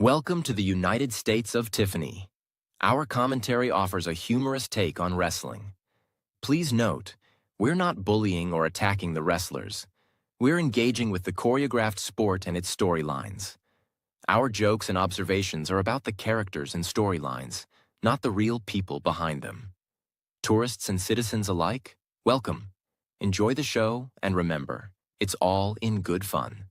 Welcome to the United States of Tiffany. Our commentary offers a humorous take on wrestling. Please note, we're not bullying or attacking the wrestlers. We're engaging with the choreographed sport and its storylines. Our jokes and observations are about the characters and storylines, not the real people behind them. Tourists and citizens alike, welcome. Enjoy the show, and remember, it's all in good fun.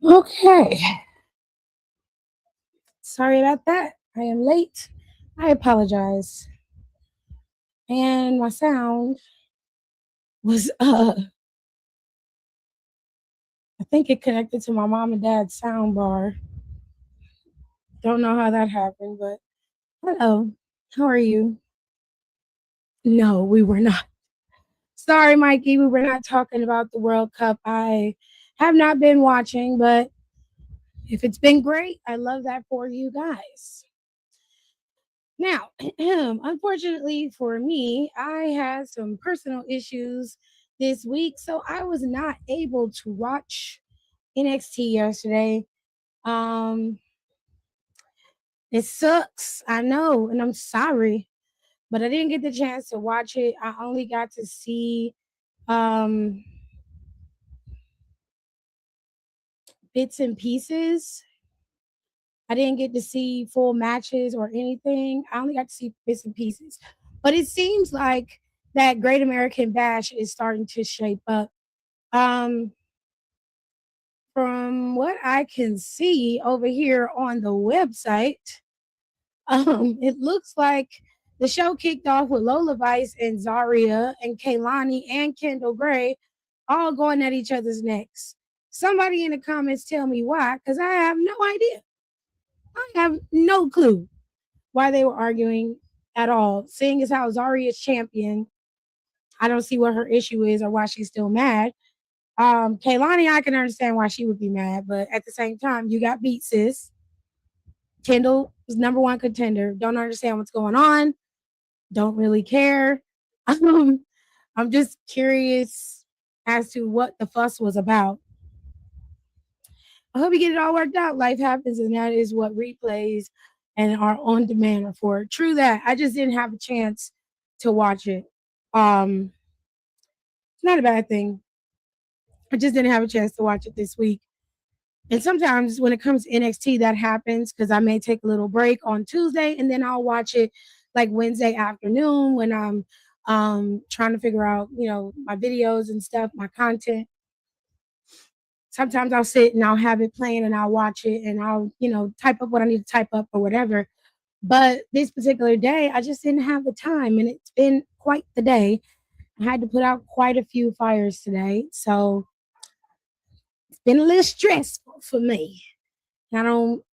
Okay. Sorry about that. I am late. I apologize. And my sound was I think it connected to my mom and dad's sound bar. Don't know how that happened, but hello. How are you? No, we were not. Sorry, Mikey, we were not talking about the World Cup. I have not been watching, but if it's been great, I love that for you guys. Now, unfortunately for me, I had some personal issues this week, so I was not able to watch NXT yesterday. Um, it sucks, I know, and I'm sorry, but I didn't get the chance to watch it. I only got to see bits and pieces. I didn't get to see full matches or anything. I only got to see bits and pieces. But it seems like that Great American Bash is starting to shape up. From what I can see over here on the website, it looks like the show kicked off with Lola Vice and Zaria and Kaylani and Kendall Gray all going at each other's necks. Somebody in the comments tell me why, because I have no idea. I have no clue why they were arguing at all. Seeing as how Zaria is champion, I don't see what her issue is or why she's still mad. Kaylani, I can understand why she would be mad, but at the same time, you got beat, sis. Kendall is number one contender. Don't understand what's going on. Don't really care. I'm just curious as to what the fuss was about. I hope you get it all worked out. Life happens, and that is what replays and are on demand are for. True that. I just didn't have a chance to watch it. It's not a bad thing. I just didn't have a chance to watch it this week. And sometimes when it comes to NXT, that happens because I may take a little break on Tuesday and then I'll watch it like Wednesday afternoon when I'm trying to figure out, my videos and stuff, my content. Sometimes I'll sit and I'll have it playing and I'll watch it and I'll, type up what I need to type up or whatever. But this particular day, I just didn't have the time and it's been quite the day. I had to put out quite a few fires today. So it's been a little stressful for me. I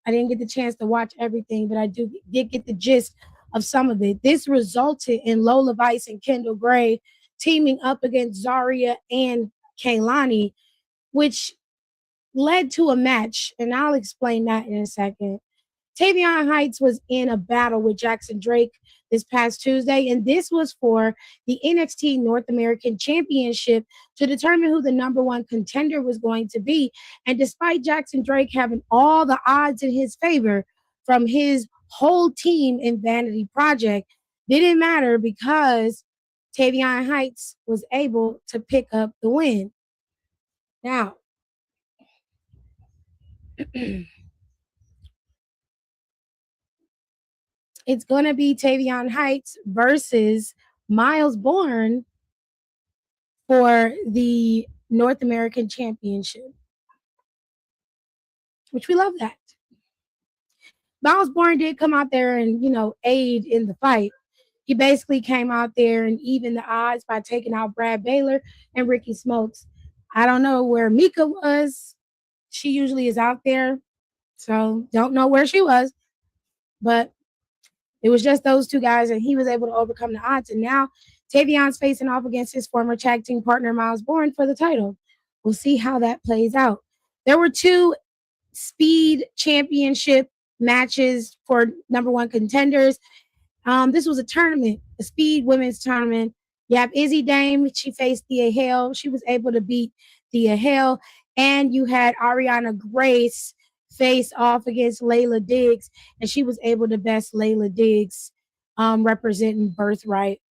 didn't get the chance to watch everything, but I did get the gist of some of it. This resulted in Lola Vice and Kendall Gray teaming up against Zaria and Kaylani, which led to a match, and I'll explain that in a second. Tavion Heights was in a battle with Jackson Drake this past Tuesday, and this was for the NXT North American Championship to determine who the number one contender was going to be. And despite Jackson Drake having all the odds in his favor from his whole team in Vanity Project, didn't matter because Tavion Heights was able to pick up the win. Now, it's going to be Tavion Heights versus Miles Bourne for the North American Championship, which we love that. Miles Bourne did come out there and, aid in the fight. He basically came out there and evened the odds by taking out Brad Baylor and Ricky Smokes. I don't know where Mika was. She usually is out there, so don't know where she was. But it was just those two guys, and he was able to overcome the odds. And now Tavion's facing off against his former tag team partner, Miles Bourne, for the title. We'll see how that plays out. There were 2 speed championship matches for number one contenders. This was a tournament, a speed women's tournament. You have Izzy Dame. She faced Thea Hale. She was able to beat Thea Hale. And you had Ariana Grace face off against Layla Diggs, and she was able to best Layla Diggs, representing Birthright.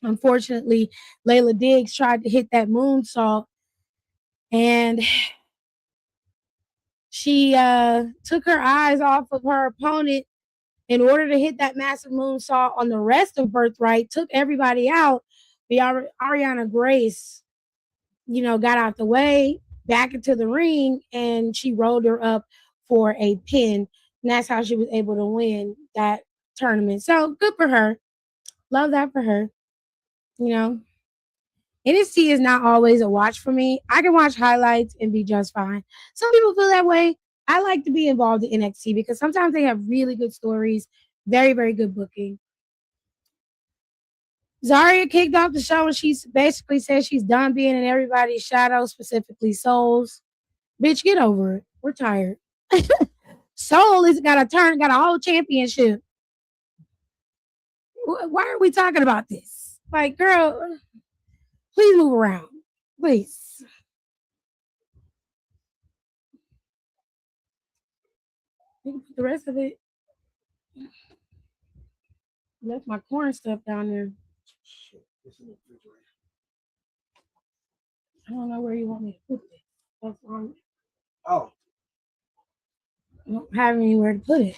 Unfortunately, Layla Diggs tried to hit that moonsault, and she took her eyes off of her opponent in order to hit that massive moonsault on the rest of Birthright, took everybody out. The Ariana Grace, got out the way, back into the ring, and she rolled her up for a pin. And that's how she was able to win that tournament. So good for her. Love that for her. NXT is not always a watch for me. I can watch highlights and be just fine. Some people feel that way. I like to be involved in NXT because sometimes they have really good stories, very, very good booking. Zaria kicked off the show and she basically said she's done being in everybody's shadow, specifically Soul's. Bitch, get over it. We're tired. Soul has got a whole championship. Why are we talking about this? Like, girl, please move around. Please. The rest of it. Left my corn stuff down there. I don't know where you want me to put it. That's wrong. Oh. I don't have anywhere to put it.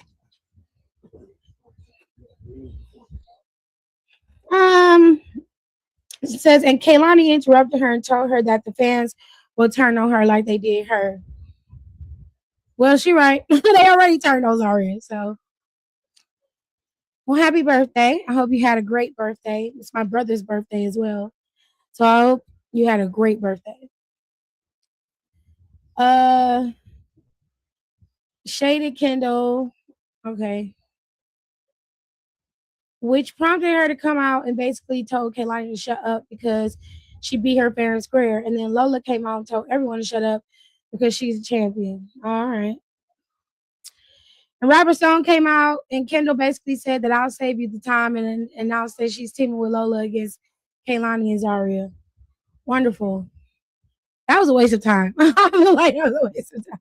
It says, and Kaylani interrupted her and told her that the fans will turn on her like they did her. Well, she right. They already turned those already. So, well, happy birthday. I hope you had a great birthday. It's my brother's birthday as well. So I hope you had a great birthday. Shaded Kendall. Okay. Which prompted her to come out and basically told Kaylani to shut up because she beat her fair and square. And then Lola came out and told everyone to shut up because she's a champion. All right. And Robert Stone came out and Kendall basically said that I'll save you the time and announced that she's teaming with Lola against Kaylani and Zaria. Wonderful. That was a waste of time. I feel like that was a waste of time.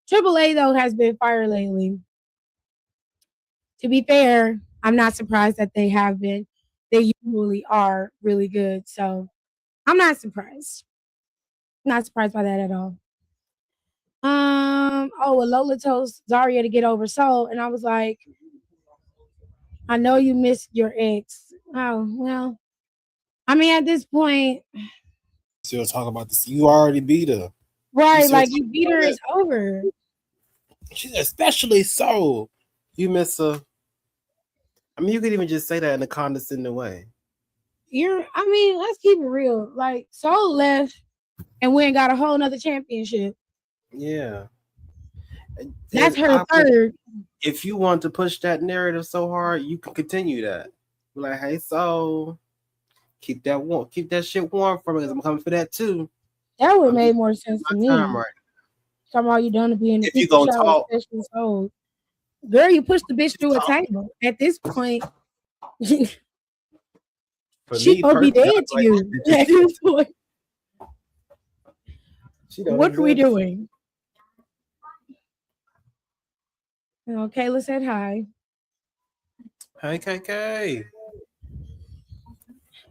Triple A, though, has been fired lately. To be fair, I'm not surprised that they have been. They usually are really good. So I'm not surprised. Not surprised by that at all. Well, Lola told Zaria to get over Soul, and I was like, I know you missed your ex. Oh, well. I mean, at this point, still talking about this. You already beat her. Right, like you beat her, it's over. She's especially Soul. You miss her. I mean, you could even just say that in a condescending way. Let's keep it real. Like, Soul left and went and got a whole nother championship. Yeah. That's her third. If you want to push that narrative so hard, you can continue that. Be like, hey, Soul, keep that shit warm for me because I'm coming for that too. That would have made more sense to me. Right. Talking about you done to be in the if you gonna talk, Girl, you pushed the bitch through a table. At this point, she gonna be dead to you. At this point, what are we doing? Kayla said hi. Hey, KK.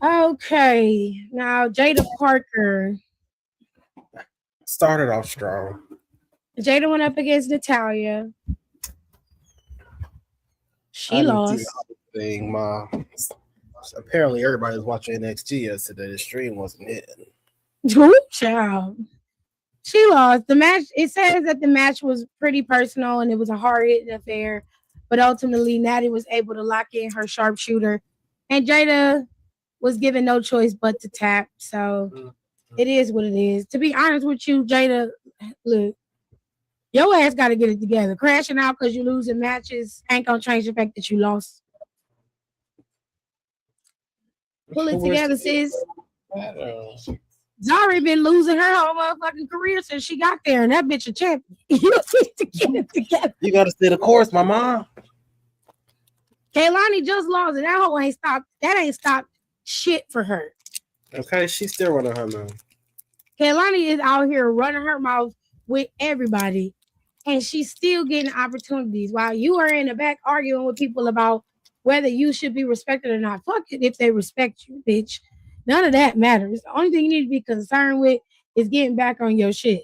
Okay, now Jada Parker. Started off strong. Jada went up against Natalia. She lost. Thing, Ma. Apparently, everybody was watching NXT yesterday. The stream wasn't hitting. Child. She lost. The match, it says that the match was pretty personal and it was a hard-hitting affair. But ultimately, Natty was able to lock in her sharpshooter. And Jada was given no choice but to tap. So it is what it is. To be honest with you, Jada, look, your ass got to get it together. Crashing out because you're losing matches ain't going to change the fact that you lost. Pull it together, sis. Zari been losing her whole motherfucking career since she got there, and that bitch a champion. You need to get it together. You got to stay the course, my mom. Kaylani just lost, and that hoe ain't stopped. That ain't stopped shit for her. Okay, she's still running her mouth. Kaylani is out here running her mouth with everybody, and she's still getting opportunities while you are in the back arguing with people about whether you should be respected or not. Fuck it if they respect you, bitch. None of that matters. The only thing you need to be concerned with is getting back on your shit.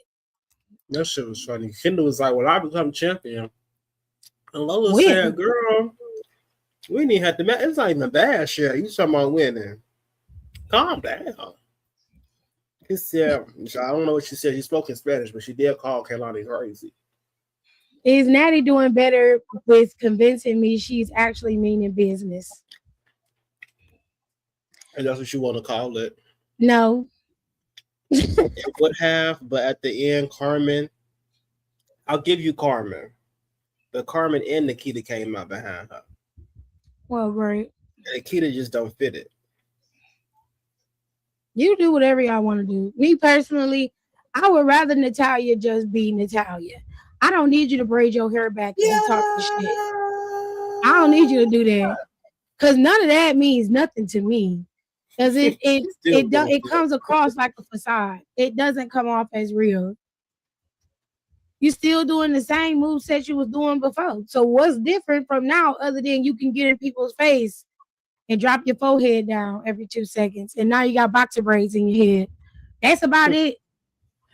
That shit was funny. Kendall was like, "Well, I become champion." And Lola said, "Girl, we didn't have to match. It's not even bad shit. You talking about winning? Calm down." He said, "I don't know what she said. She spoke in Spanish, but she did call Kaylani crazy." Is Natty doing better with convincing me she's actually meaning business? And that's what you want to call it? No. It would have, but at the end, Carmen, I'll give you Carmen. But Carmen and Nikita came out behind her. Well, great. Nikita just don't fit it. You do whatever y'all want to do. Me personally, I would rather Natalia just be Natalia. I don't need you to braid your hair back and talk the shit. I don't need you to do that. Because none of that means nothing to me. Because it comes across like a facade. It doesn't come off as real. You still doing the same moveset you was doing before. So what's different from now other than you can get in people's face and drop your forehead down every 2 seconds. And now you got boxer braids in your head. That's about it.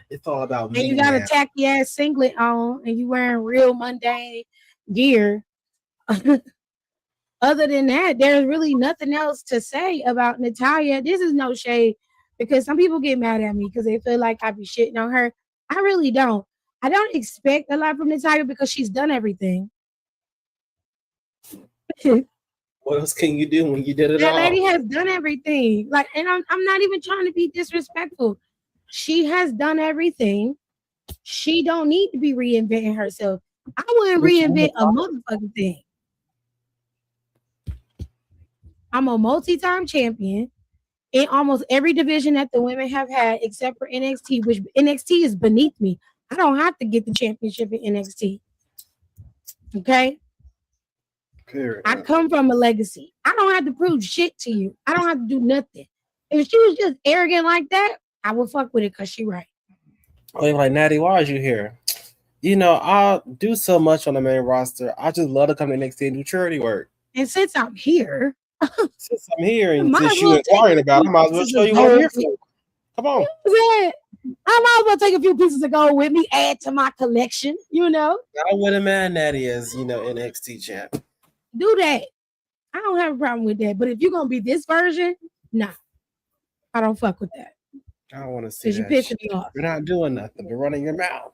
It's all about me. And you got a tacky ass singlet on and you wearing real mundane gear. Other than that, there's really nothing else to say about Natalia. This is no shade because some people get mad at me because they feel like I be shitting on her. I really don't. I don't expect a lot from Natalia because she's done everything. What else can you do when you did it all? That lady has done everything. Like, and I'm not even trying to be disrespectful. She has done everything. She don't need to be reinventing herself. I wouldn't reinvent a motherfucking thing. I'm a multi-time champion in almost every division that the women have had, except for NXT, which NXT is beneath me. I don't have to get the championship in NXT. Okay? Period. I come from a legacy. I don't have to prove shit to you. I don't have to do nothing. If she was just arrogant like that, I would fuck with it because she right. Oh, you're like, Natty, why are you here? You know, I'll do so much on the main roster. I just love to come to NXT and do charity work. And since I'm here, and since you're inquiring about it, I might as well show you what I'm here for. Come on. I might as well take a few pieces of gold with me, add to my collection, you know. I wouldn't mind Natty as, NXT champ. Do that. I don't have a problem with that. But if you're going to be this version, nah. I don't fuck with that. I don't want to see that. You're pissing me off. You're not doing nothing but running your mouth.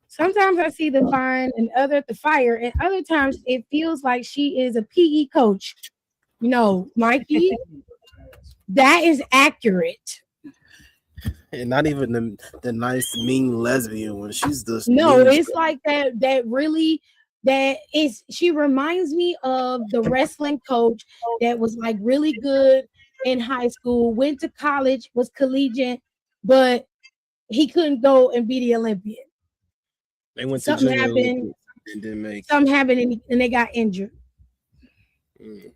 Sometimes I see the fine and the fire, and other times it feels like she is a PE coach. No, Mikey, that is accurate. And not even the nice, mean lesbian one. She's just it's like she reminds me of the wrestling coach that was like really good in high school, went to college, was collegiate, but he couldn't go and be the Olympian. They went Something happened. And didn't make something happened and they got injured. it.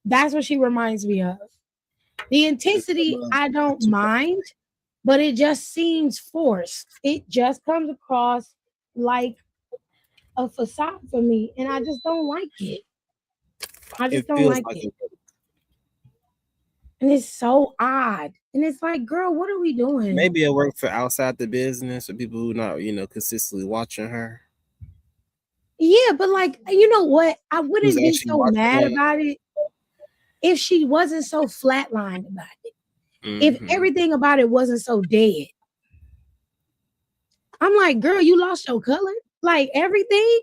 That's what she reminds me of. The intensity, I don't mind, but it just seems forced. It just comes across like a facade for me, and I just don't like it. I just It don't feels like like it. And it's so odd. And it's like, girl, what are we doing? maybe it worked for outside the business or people who not, consistently watching her. Yeah, but like, you know what? I Who's wouldn't be actually so watching mad her. about it if she wasn't so flatlined about it. If Mhm. everything about it wasn't so dead. I'm like, girl, you lost your color? Like everything?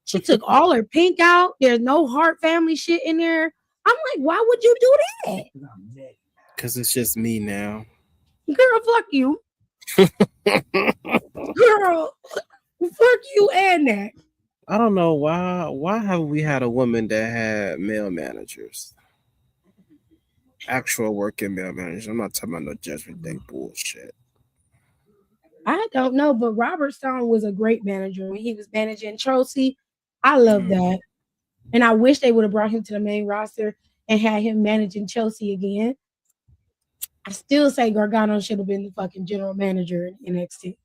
She took all her pink out. There's no heart family shit in there. I'm like, why would you do that? Cause it's just me now. Girl, fuck you. Girl, fuck you and that. I don't know why. Why haven't we had a woman that had male managers? Actual working male managers. I'm not talking about no Judgment Day bullshit. I don't know, but Robert Stone was a great manager when he was managing Chelsea. I love that. And I wish they would have brought him to the main roster and had him managing Chelsea again. I still say Gargano should have been the fucking general manager in NXT.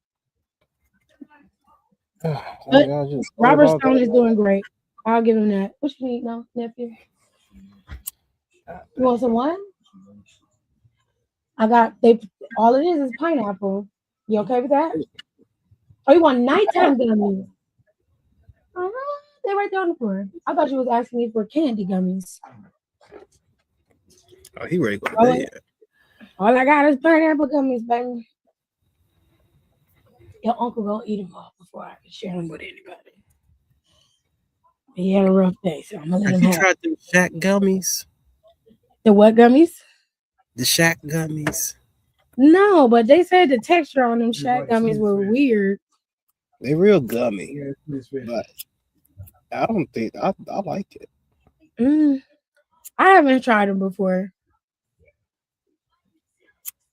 But Robert Stone is doing great. I'll give him that. What you need now, nephew? You want some what? I got all it is pineapple. You okay with that? Oh, you want nighttime gummies? They're right there on the floor. I thought you was asking me for candy gummies. Oh, he ready to go to bed. All I got is pineapple gummies, baby. Your uncle gonna eat them all before I can share them with anybody. He had a rough day, so I'm gonna let him have. You tried the Shack gummies? The what gummies? The Shack gummies. No, but they said the texture on them Shack gummies were weird. They real gummy, but I don't think I like it. I haven't tried them before.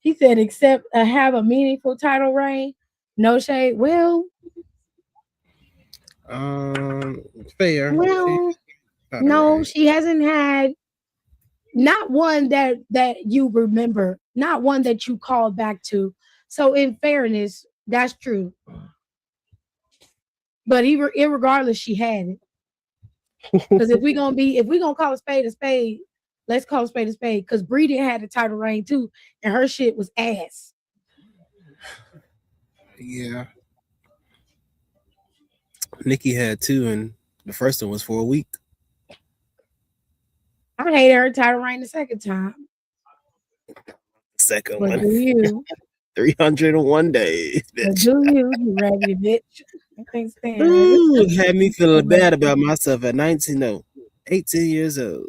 He said, except have a meaningful title reign. No shade. Well, fair. Well, no, she hasn't had not one that you remember, not one that you call back to. So, in fairness, that's true. But irregardless, she had it. Because if we're gonna call a spade, let's call a spade. Because Bree didn't have the title reign too, and her shit was ass. Yeah. Nikki had two, and the first one was for a week. I hated her title reign the second time. Second but one. Do you? 301 days, bitch. Do you raggedy bitch? I can't stand Ooh, had me feeling bad about myself at 19, no, 18 years old.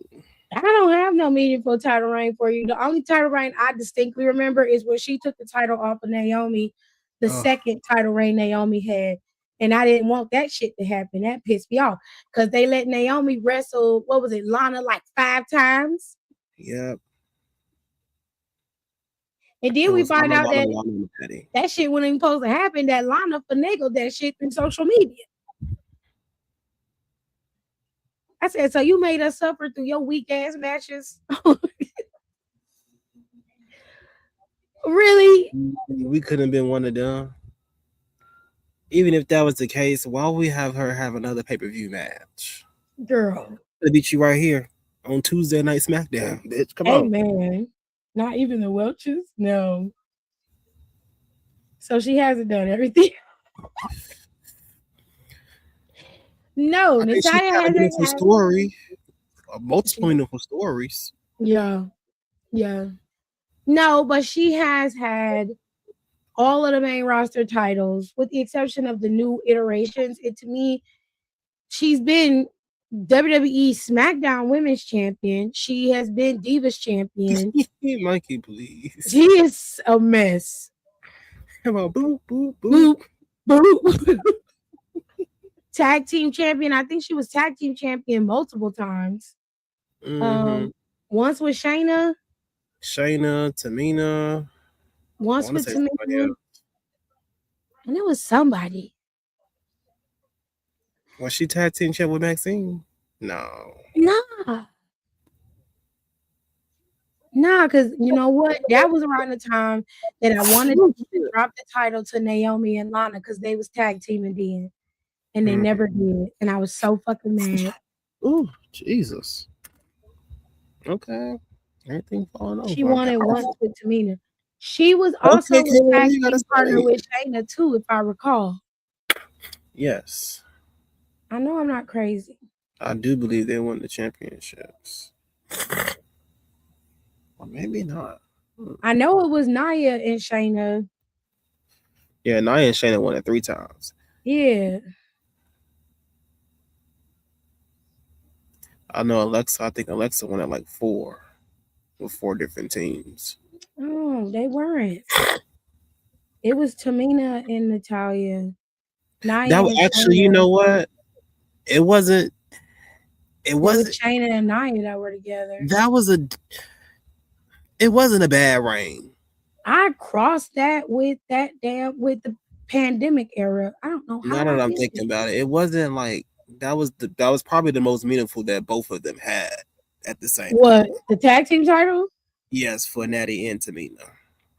I don't have no meaningful title reign for you. The only title reign I distinctly remember is when she took the title off of Naomi, the second title reign Naomi had. And I didn't want that shit to happen. That pissed me off. Because they let Naomi wrestle, what was it, Lana like 5 times? Yep. And then we find out that that shit wasn't even supposed to happen, that Lana finagled that shit through social media. I said, so you made us suffer through your weak ass matches? Really? We couldn't have been one of them. Even if that was the case, why would we have her have another pay-per-view match? Girl. They beat you right here on Tuesday Night SmackDown, bitch. Come on. Hey, man. Not even the Welches? No. So she hasn't done everything. No, Natalya has a meaningful story. Multiple meaningful stories. Yeah. No, but she has had all of the main roster titles, with the exception of the new iterations. And to me, she's been WWE SmackDown Women's Champion. She has been Divas Champion. Mikey, please. She is a mess. Come on, boop, boop, boop. Boop. Tag team champion. I think she was tag team champion multiple times. Once with Shayna, Tamina. Once with Tamina. And it was somebody. Was she tag team champ with Maxine? No. Nah. Nah, because you know what? That was around the time that I wanted to drop the title to Naomi and Lana because they was tag teaming then. And they never did. And I was so fucking mad. Ooh, Jesus. Okay. Everything falling She over. Okay. won it once with Tamina. She was also Okay, a Kayla, tag you gotta team partner say. with Shayna too, if I recall. Yes. I know I'm not crazy. I do believe they won the championships. Or maybe not. I know it was Nia and Shayna. Yeah, Nia and Shayna won it 3 times. Yeah. I know Alexa, I think Alexa won it like 4 with 4 different teams. Oh, they weren't. It was Tamina and Natalia. That Nia was and actually, you Shayna. know what? It wasn't it It was wasn't Shayna and Nia that were together. that was a it wasn't a bad reign. I crossed that with with the pandemic era. I don't know Now how I that I'm did thinking it. about it, it wasn't like that was probably the most meaningful that both of them had at the same time. What, the tag team title? Yes, for Natty and Tamina.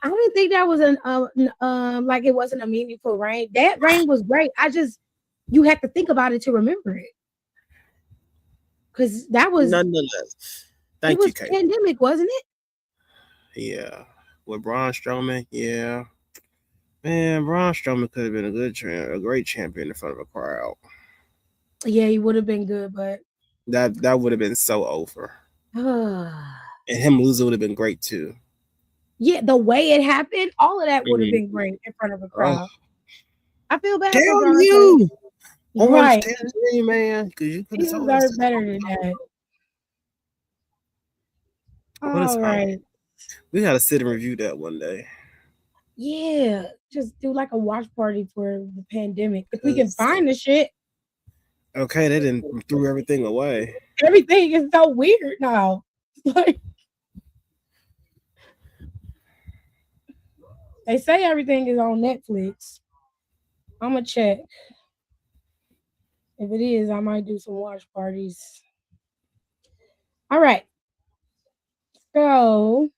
I didn't think that was like it wasn't a meaningful reign. That reign was great. I just you had to think about it to remember it because Nonetheless, it thank you, was Kate. pandemic, wasn't it? Yeah, with Braun Strowman, yeah, man, Braun Strowman could have been a great champion in front of a crowd. Yeah, he would have been good, but That would have been so over, and him losing would have been great too. yeah, the way it happened, all of that would have Mhm. been great in front of a Oh, crowd. I feel bad for damn Braun though. you, Orange Right, Tangerine man, because you could he have told us deserved this. better than that. But it's All fine. right. We gotta sit and review that one day. Yeah, just do like a watch party for the pandemic. If we can 'Cause, find the shit, okay, they didn't threw everything away. everything is so weird now. Like they say everything is on Netflix. I'm gonna check. If it is, I might do some watch parties. All right. So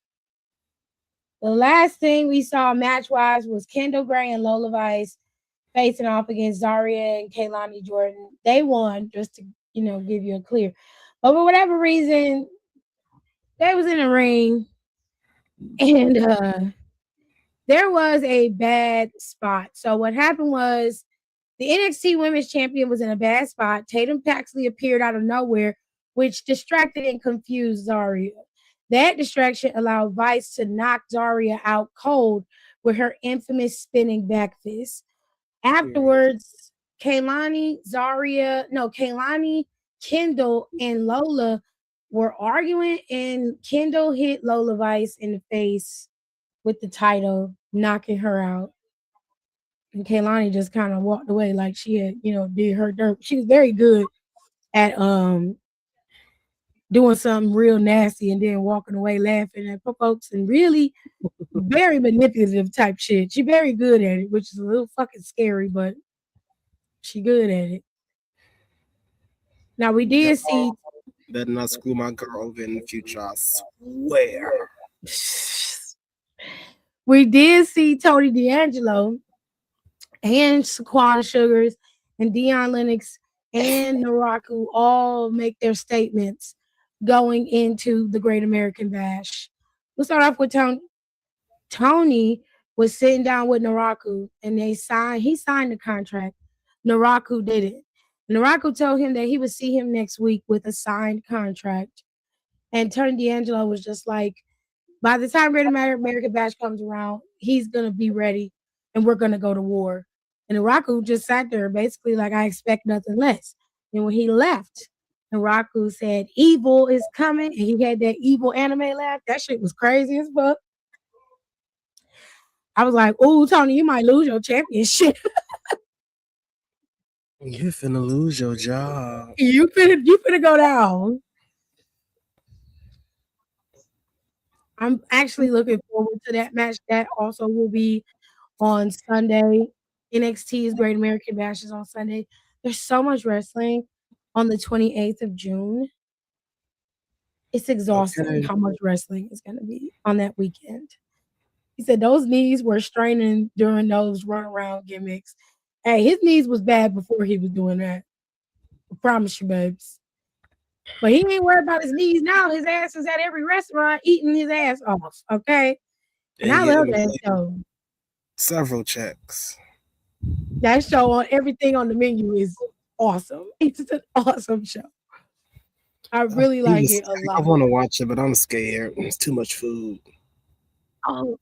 the last thing we saw match wise was Kendall Gray and Lola Vice facing off against Zaria and Kaylani Jordan. They won, just to give you a clear. But for whatever reason, they was in the ring and there was a bad spot. So what happened was the NXT Women's Champion was in a bad spot. Tatum Paxley appeared out of nowhere, which distracted and confused Zaria. That distraction allowed Vice to knock Zaria out cold with her infamous spinning back fist. Afterwards, Kaylani, Kendall, and Lola were arguing, and Kendall hit Lola Vice in the face with the title, knocking her out. And Kaylani just kind of walked away like she had, did her dirt. She was very good at doing something real nasty and then walking away laughing at folks and really very manipulative type shit. She very good at it, which is a little fucking scary, but she good at it. Now we did see Better not screw my girl over in the future, I swear. Tony D'Angelo and Saquon Sugars and Deion Lennox and Naraku all make their statements going into the Great American Bash. We'll start off with Tony. Tony was sitting down with Naraku and he signed the contract. Naraku didn't. Naraku told him that he would see him next week with a signed contract. And Tony D'Angelo was just like, by the time Great American Bash comes around, he's going to be ready and we're going to go to war. And Naraku just sat there basically like, I expect nothing less. And when he left, Naraku said, evil is coming. And he had that evil anime laugh. That shit was crazy as fuck. I was like, oh, Tony, you might lose your championship. You finna lose your job. you finna go down. I'm actually looking forward to that match. That also will be on Sunday. NXT's Great American Bash is on Sunday. There's so much wrestling on the 28th of June. It's exhausting how much wrestling is going to be on that weekend. He said those knees were straining during those runaround gimmicks. Hey, his knees was bad before he was doing that. I promise you, babes. But he ain't worried about his knees now. His ass is at every restaurant eating his ass off. Okay. And I love that show. Several checks. That show on everything on the menu is awesome. It's an awesome show. I really like it a lot. I want to watch it, but I'm scared. It's too much food. Oh,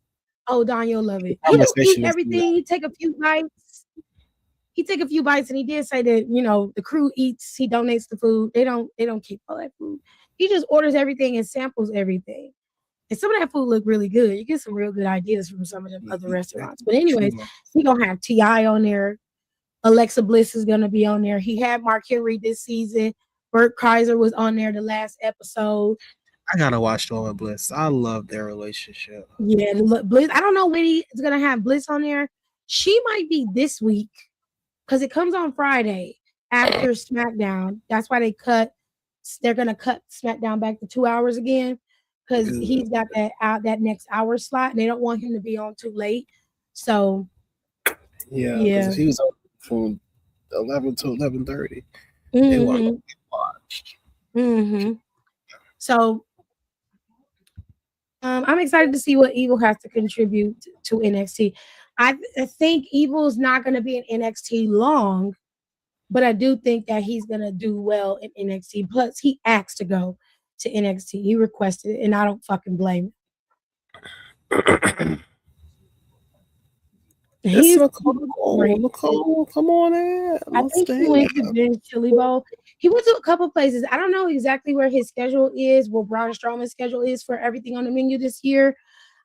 Don, you'll love it. He don't eat everything. He take a few bites. And he did say that, you know, the crew eats, he donates the food. They don't keep all that food. He just orders everything and samples everything. And some of that food look really good. You get some real good ideas from some of them other restaurants. But anyways, he gonna have T.I. on there. Alexa Bliss is gonna be on there. He had Mark Henry this season. Bert Kreiser was on there the last episode. I gotta watch the one with Bliss. I love their relationship. Yeah, Bliss. I don't know when he's gonna have Bliss on there. She might be this week because it comes on Friday after SmackDown. That's why they're gonna cut SmackDown back to 2 hours again because he's got that next hour slot and they don't want him to be on too late. So yeah. He was on from 11 to 11:30. They want to watch. So I'm excited to see what Evil has to contribute to NXT. I think Evil is not going to be in NXT long, but I do think that he's going to do well in NXT. Plus, he asked to go to NXT. He requested it, and I don't fucking blame him. He's Nicole, come on in. I think he went to Ben's Chili Bowl. He went to a couple places. I don't know exactly where his schedule is, what Braun Strowman's schedule is for everything on the menu this year.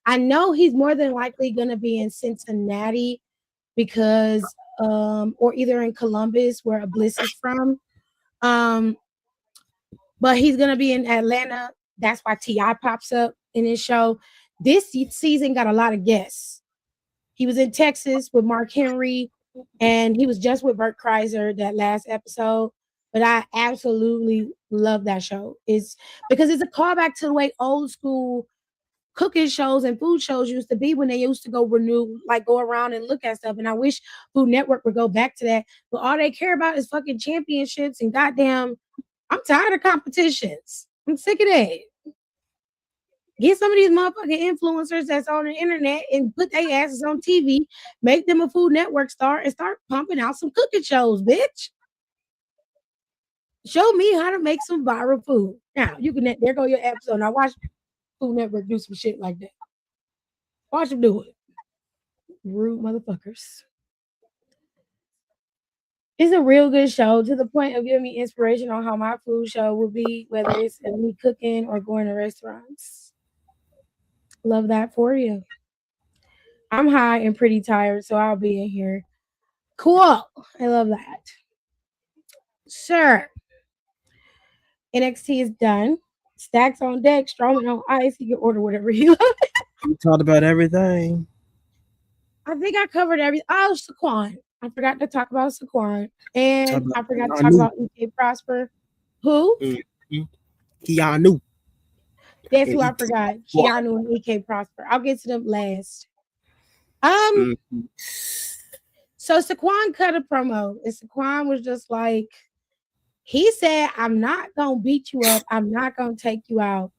I know he's more than likely going to be in Cincinnati because, or either in Columbus where Bliss is from. But he's going to be in Atlanta. That's why T.I. pops up in his show. This season got a lot of guests. He was in Texas with Mark Henry, and he was just with Bert Kreiser that last episode. But I absolutely love that show. It's because it's a callback to the way old school cooking shows and food shows used to be when they used to go around and look at stuff. And I wish Food Network would go back to that. But all they care about is fucking championships and goddamn, I'm tired of competitions. I'm sick of that. Get some of these motherfucking influencers that's on the internet and put their asses on TV, make them a Food Network star, and start pumping out some cooking shows, bitch. Show me how to make some viral food. Now, you can, there go your episode. Now, watch Food Network do some shit like that. Watch them do it. Rude motherfuckers. It's a real good show to the point of giving me inspiration on how my food show will be, whether it's me cooking or going to restaurants. Love that for you. I'm high and pretty tired, so I'll be in here. Cool. I love that. Sure. NXT is done. Stacks on deck, Strowman on ice. You can order whatever you want. We talked about everything. I think I covered everything. Oh, Saquon. I forgot to talk about Saquon. And I forgot to talk about EK Prosper. Who? Keanu. That's who I forgot. Keanu and EK Prosper. I'll get to them last. So Saquon cut a promo, and Saquon was just like, he said, I'm not gonna beat you up, I'm not gonna take you out,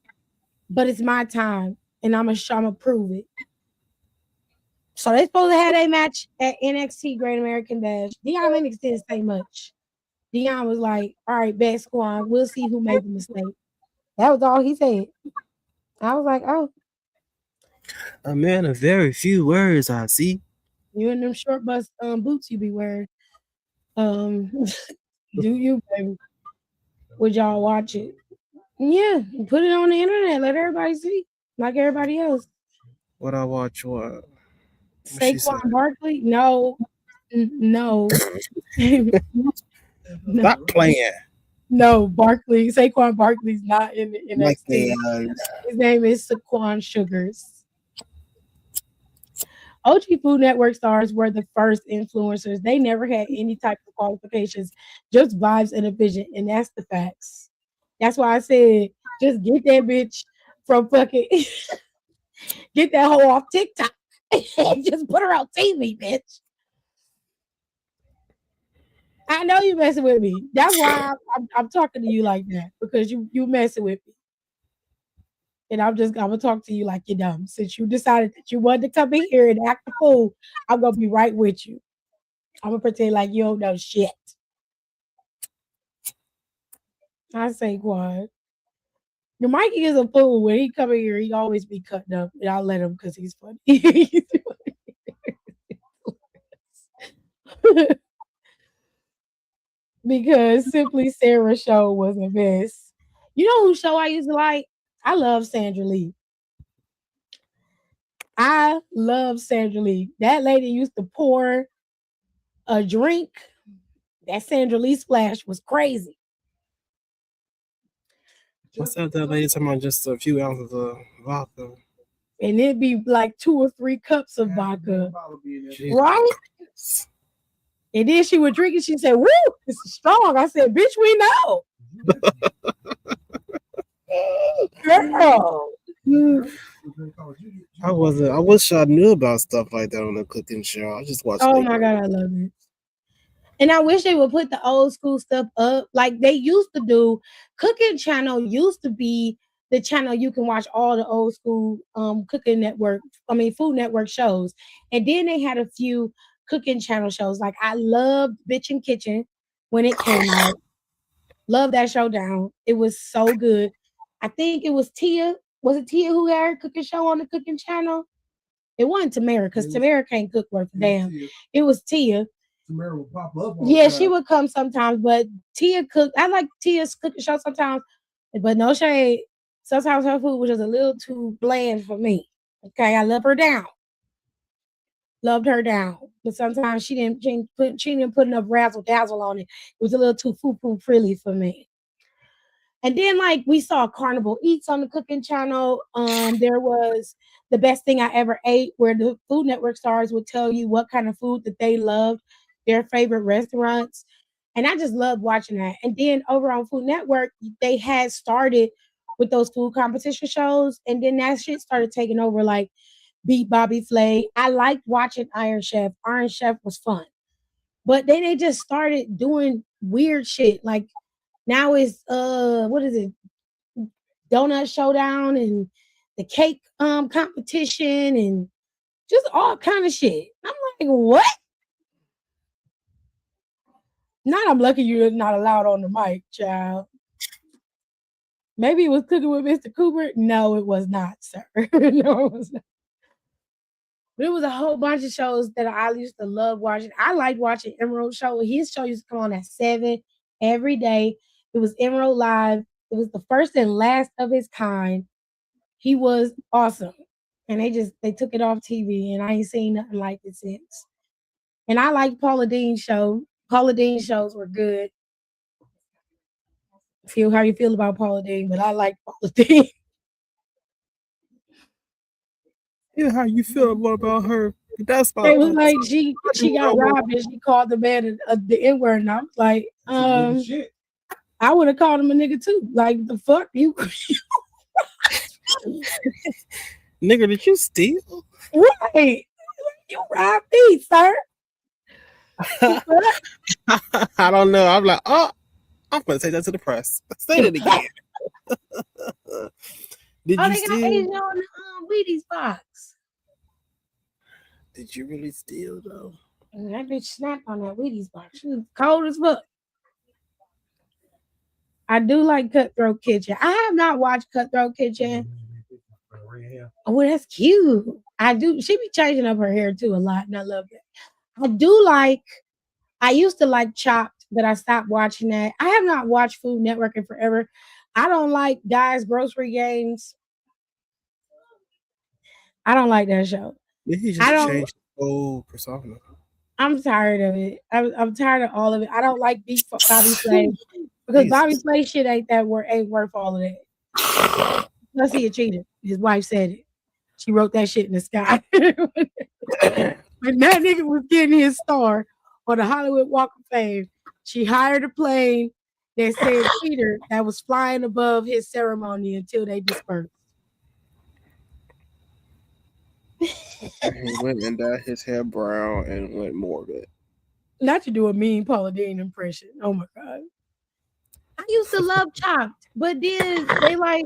but it's my time, and I'm gonna prove it. So they supposed to have a match at NXT Great American Bash. Dion Lennox didn't say much. Dion was like, all right, best Saquon, we'll see who made the mistake. That was all he said. I was like, oh. A man of very few words, I see. You in them short bust boots you be wearing. Do you, baby? Would y'all watch it? Yeah, put it on the internet. Let everybody see, like everybody else. Would I watch what? Saquon Barkley? No. Stop playing. No, Barkley. Saquon Barkley's not in the NXT. His name is Saquon Sugars. OG Food Network stars were the first influencers. They never had any type of qualifications, just vibes and a vision. And that's the facts. That's why I said, just get that bitch from fucking, get that hoe off TikTok and just put her on TV, bitch. I know you messing with me. That's why I'm talking to you like that because you messing with me. And I'm gonna talk to you like you're dumb. Since you decided that you wanted to come in here and act a fool, I'm gonna be right with you. I'm gonna pretend like you don't know shit. I say, Quad. The Mikey is a fool. When he come in here, he always be cutting up, and I'll let him because he's funny. Because Simply Sarah show was a mess. You know whose show I used to like? I love Sandra Lee. I love Sandra Lee. That lady used to pour a drink. That Sandra Lee splash was crazy. What's that lady talking about? Just a few ounces of vodka. And it'd be like 2 or 3 cups of vodka. Right? And then she would drink it. She said, "Woo, this is strong." I said, "Bitch, we know." Girl. I wasn't. I wish I knew about stuff like that on the cooking show. I just watched. Oh my God, I love it. And I wish they would put the old school stuff up like they used to do. Cooking Channel used to be the channel you can watch all the old school Food Network shows. And then they had a few Cooking Channel shows. Like I loved Bitchin' Kitchen when it came out. Love that show down. It was so good. I think it was Tia. Was it Tia who had her cooking show on the Cooking Channel? It wasn't Tamara because Tamara can't cook worth a damn. It was Tia. Tamara would pop up. Yeah, she would come sometimes, but Tia cooked. I like Tia's cooking show sometimes, but no shade. Sometimes her food was just a little too bland for me. Okay, I love her down. Loved her down, but sometimes she didn't put enough razzle dazzle on it. It was a little too foo frilly for me. And then like we saw Carnival Eats on the Cooking Channel. There was The Best Thing I Ever Ate, where the Food Network stars would tell you what kind of food that they loved, their favorite restaurants. And I just loved watching that. And then over on Food Network, they had started with those food competition shows. And then that shit started taking over like Beat Bobby Flay. I liked watching Iron Chef. Iron Chef was fun. But then they just started doing weird shit. Like now it's what is it? Donut Showdown and the cake competition and just all kind of shit. I'm like, what? Not I'm lucky you're not allowed on the mic, child. Maybe it was Cooking with Mr. Cooper. No, it was not, sir. No, it was not. There was a whole bunch of shows that I used to love watching. I liked watching Emerald Show. His show used to come on at 7 every day. It was Emerald Live. It was the first and last of his kind. He was awesome. And they took it off TV and I ain't seen nothing like it since. And I liked Paula Dean's show. Paula Dean's shows were good. Feel how you feel about Paula Dean, but I like Paula Dean. Yeah, how you feel about her? That's fine. It was like she got robbed and she called the man the N-word, and I was like, I would have called him a nigga too. Like the fuck you. Nigga, did you steal? Right. You robbed me, sir. I don't know. I'm like, oh, I'm gonna take that to the press. Say it again. Did you steal? They got on the Wheaties box. Did you really steal though? And that bitch snapped on that Wheaties box. She was cold as fuck. I do like Cutthroat Kitchen. I have not watched Cutthroat Kitchen. Oh, that's cute. I do. She be changing up her hair too a lot, and I love it. I used to like Chopped, but I stopped watching that. I have not watched Food Network in forever. I don't like Guys Grocery Games. I don't like that show. He just changed the whole persona. I'm tired of it. I'm tired of all of it. I don't like Bobby Flay because Bobby Flay shit ain't worth all of that. Plus he a cheater. His wife said it. She wrote that shit in the sky. When that nigga was getting his star on the Hollywood Walk of Fame, she hired a plane that said Peter that was flying above his ceremony until they dispersed. He went and dyed his hair brown and went morbid. Not to do a mean Paula Deen impression. Oh my god. I used to love Chopped, but then they like,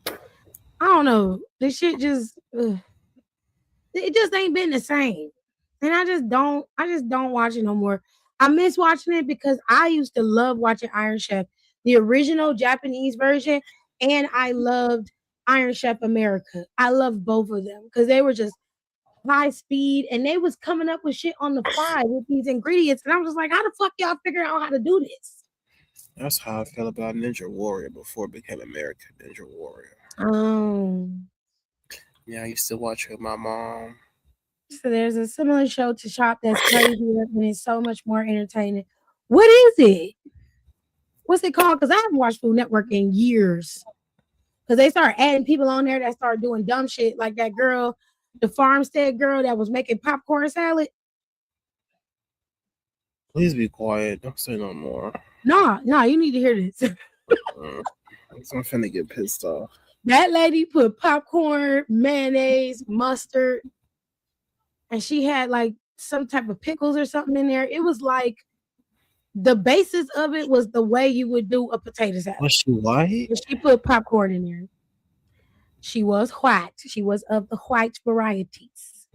I don't know. This shit just it just ain't been the same. And I just don't watch it no more. I miss watching it because I used to love watching Iron Chef, the original Japanese version, and I loved Iron Chef America. I loved both of them because they were just high speed and they was coming up with shit on the fly with these ingredients. And I was just like, how the fuck y'all figure out how to do this? That's how I felt about Ninja Warrior before it became American Ninja Warrior. Oh. Yeah, I used to watch it with my mom. So there's a similar show to Shop that's crazier and it's so much more entertaining. What is it? What's it called? Because I haven't watched Food Network in years. Because they started adding people on there that started doing dumb shit, like that girl, the farmstead girl that was making popcorn salad. Please be quiet. Don't say no more. No, you need to hear this. I'm finna get pissed off. That lady put popcorn, mayonnaise, mustard, and she had like some type of pickles or something in there. It was like the basis of it was the way you would do a potato salad. Was she white? She put popcorn in there. She was white. She was of the white varieties.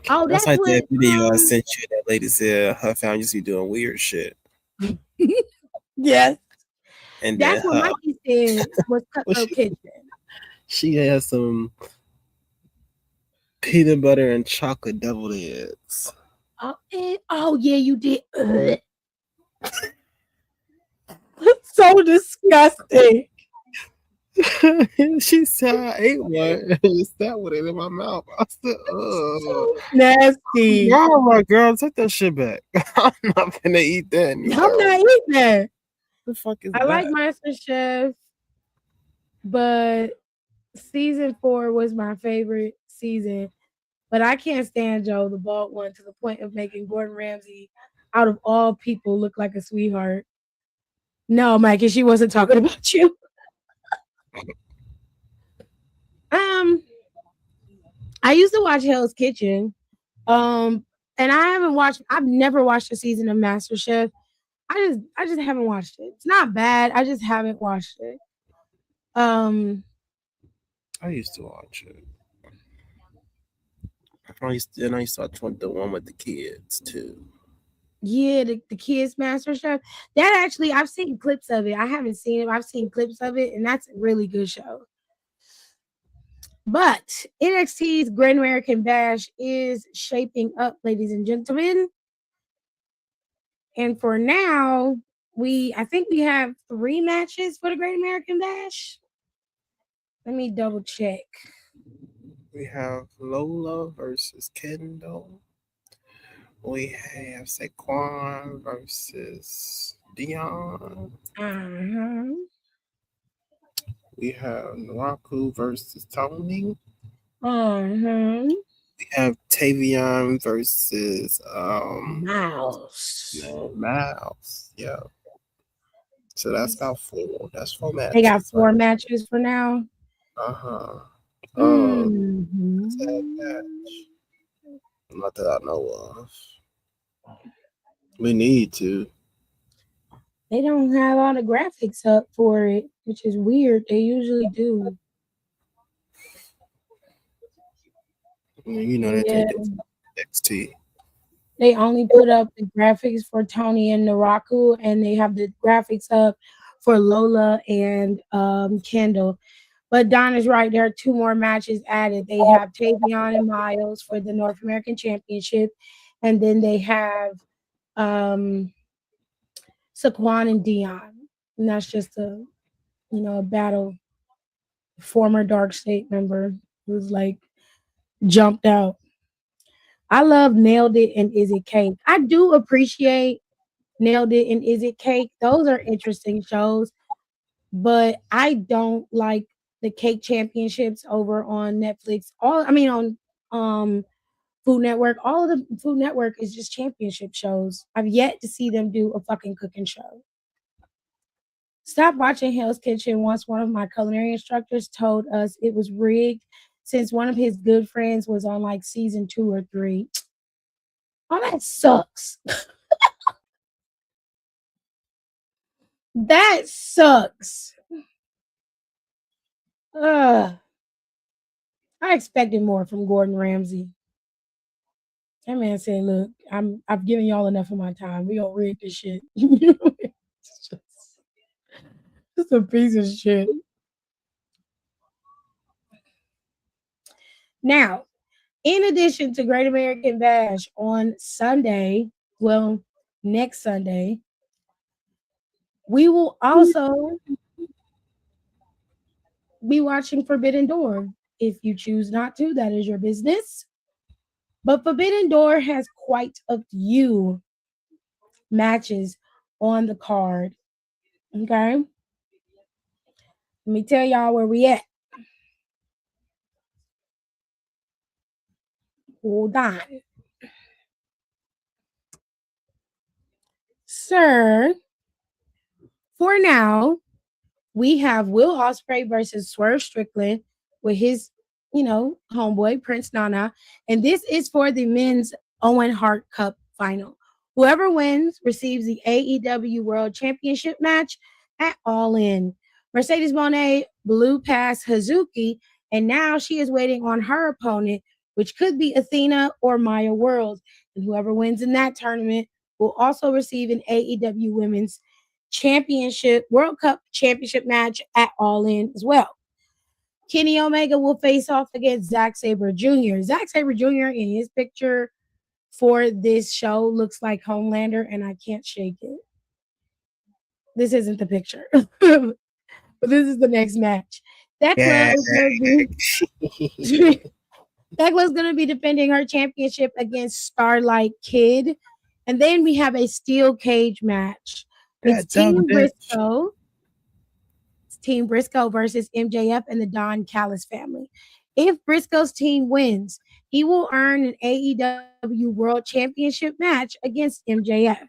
Oh, that's like what, that video I sent you. That lady said her family used to be doing weird shit. Yes. And that's what Mikey said was Cutthroat Kitchen. She had some peanut butter and chocolate deviled eggs. Oh yeah, you did. So disgusting. She said I ate one. You sat with it in my mouth. I said, so nasty. Oh my girl, take that shit back. I'm not gonna eat that anymore. I'm not eating that. The fuck is I that? like MasterChef, but season 4 was my favorite season. But I can't stand Joe, the bald one, to the point of making Gordon Ramsay, out of all people, look like a sweetheart. No, Mikey, she wasn't talking about you. I used to watch Hell's Kitchen. And I've never watched a season of MasterChef. I just haven't watched it. It's not bad. I just haven't watched it. I used to watch it. I used to watch the one with the kids too. Yeah, the kids MasterChef. That actually, I've seen clips of it. I haven't seen it. I've seen clips of it, and that's a really good show. But NXT's Great American Bash is shaping up, ladies and gentlemen. And for now, I think we have 3 matches for the Great American Bash. Let me double check. We have Lola versus Kendall. We have Saquon versus Dion. We have Naraku versus Tony. We have Tavion versus Mouse. Mouse. Yeah. So that's about 4. That's 4 matches. They got 4 matches for now. Not that I know of. We need to. They don't have all the graphics up for it, which is weird. They usually do. You know that they do XT. They only put up the graphics for Tony and Naraku, and they have the graphics up for Lola and Kendall. But Don is right. There are 2 more matches added. They have Tavion and Miles for the North American Championship, and then they have Saquon and Dion, and that's just a battle. Former Dark State member who's like jumped out. I love Nailed It and Is It Cake. I do appreciate Nailed It and Is It Cake. Those are interesting shows, but I don't like the cake championships over on Netflix. On Food Network. All of the Food Network is just championship shows. I've yet to see them do a fucking cooking show. Stop watching Hell's Kitchen. Once one of my culinary instructors told us it was rigged since one of his good friends was on like season 2 or 3. Oh, that sucks. That sucks. Ugh. I expected more from Gordon Ramsay. That man said, "Look, I've given y'all enough of my time. We gonna rig this shit." It's just a piece of shit. Now, in addition to Great American Bash on Sunday, well, next Sunday, we will also be watching Forbidden Door. If you choose not to, that is your business. But Forbidden Door has quite a few matches on the card. Okay. Let me tell y'all where we at. Hold on. Sir, for now, we have Will Ospreay versus Swerve Strickland with his, homeboy, Prince Nana. And this is for the men's Owen Hart Cup final. Whoever wins receives the AEW World Championship match at All In. Mercedes Moné blew past Hazuki, and now she is waiting on her opponent, which could be Athena or Maya World. And whoever wins in that tournament will also receive an AEW Women's Championship, World Cup Championship match at All In as well. Kenny Omega will face off against Zack Sabre Jr. Zack Sabre Jr. in his picture for this show looks like Homelander, and I can't shake it. This isn't the picture, but this is the next match. Thekla is going to be defending her championship against Starlight Kid, and then we have a steel cage match. It's Team Briscoe. It's Team Briscoe versus MJF and the Don Callis family. If Briscoe's team wins, he will earn an AEW World Championship match against MJF.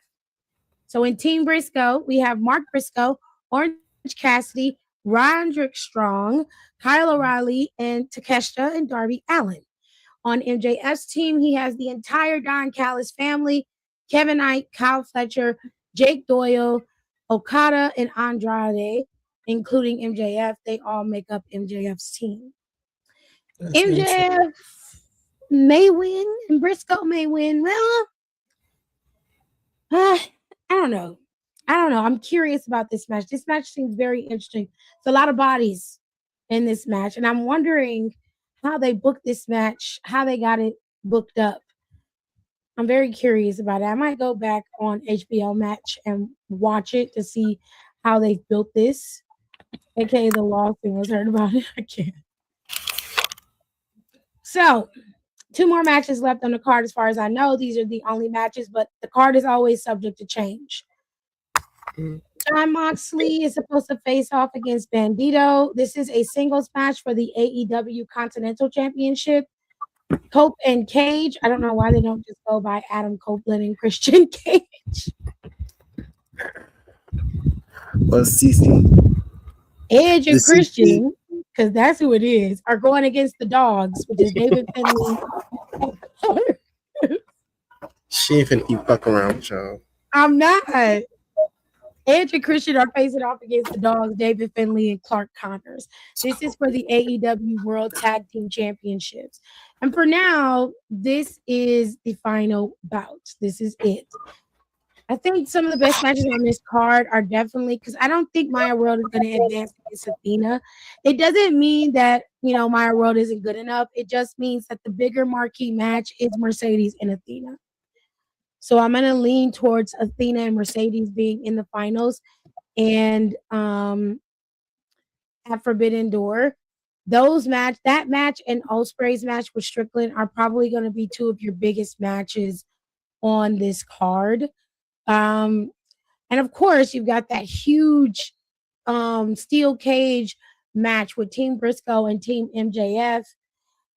So in Team Briscoe, we have Mark Briscoe, Orange Cassidy, Roderick Strong, Kyle O'Reilly, and Takeshita and Darby Allin. On MJF's team, he has the entire Don Callis family, Kevin Knight, Kyle Fletcher, Jake Doyle, Okada, and Andrade, including MJF. They all make up MJF's team. MJF may win and Briscoe may win. Well, I don't know. I'm curious about this match. This match seems very interesting. There's a lot of bodies in this match, and I'm wondering how they booked this match, how they got it booked up. I'm very curious about it. I might go back on HBO Match and watch it to see how they built this. AKA the Lost thing was heard about it. I can't. So, 2 more matches left on the card as far as I know. These are the only matches, but the card is always subject to change. Jon Moxley is supposed to face off against Bandito. This is a singles match for the AEW Continental Championship. Cope and Cage. I don't know why they don't just go by Adam Copeland and Christian Cage. Well, CC. Edge and Christian, because that's who it is, are going against the Dogs, which is David Finlay. She ain't finna keep fucking around with y'all. I'm not. Edge and Christian are facing off against the Dogs, David Finlay and Clark Connors. This is for the AEW World Tag Team Championships. And for now, this is the final bout. This is it. I think some of the best matches on this card are definitely, because I don't think Maya World is going to advance against Athena. It doesn't mean that, Maya World isn't good enough. It just means that the bigger marquee match is Mercedes and Athena. So I'm going to lean towards Athena and Mercedes being in the finals. And at Forbidden Door, that match and Ospreay's match with Strickland are probably going to be 2 of your biggest matches on this card. And of course, you've got that huge steel cage match with Team Briscoe and Team MJF.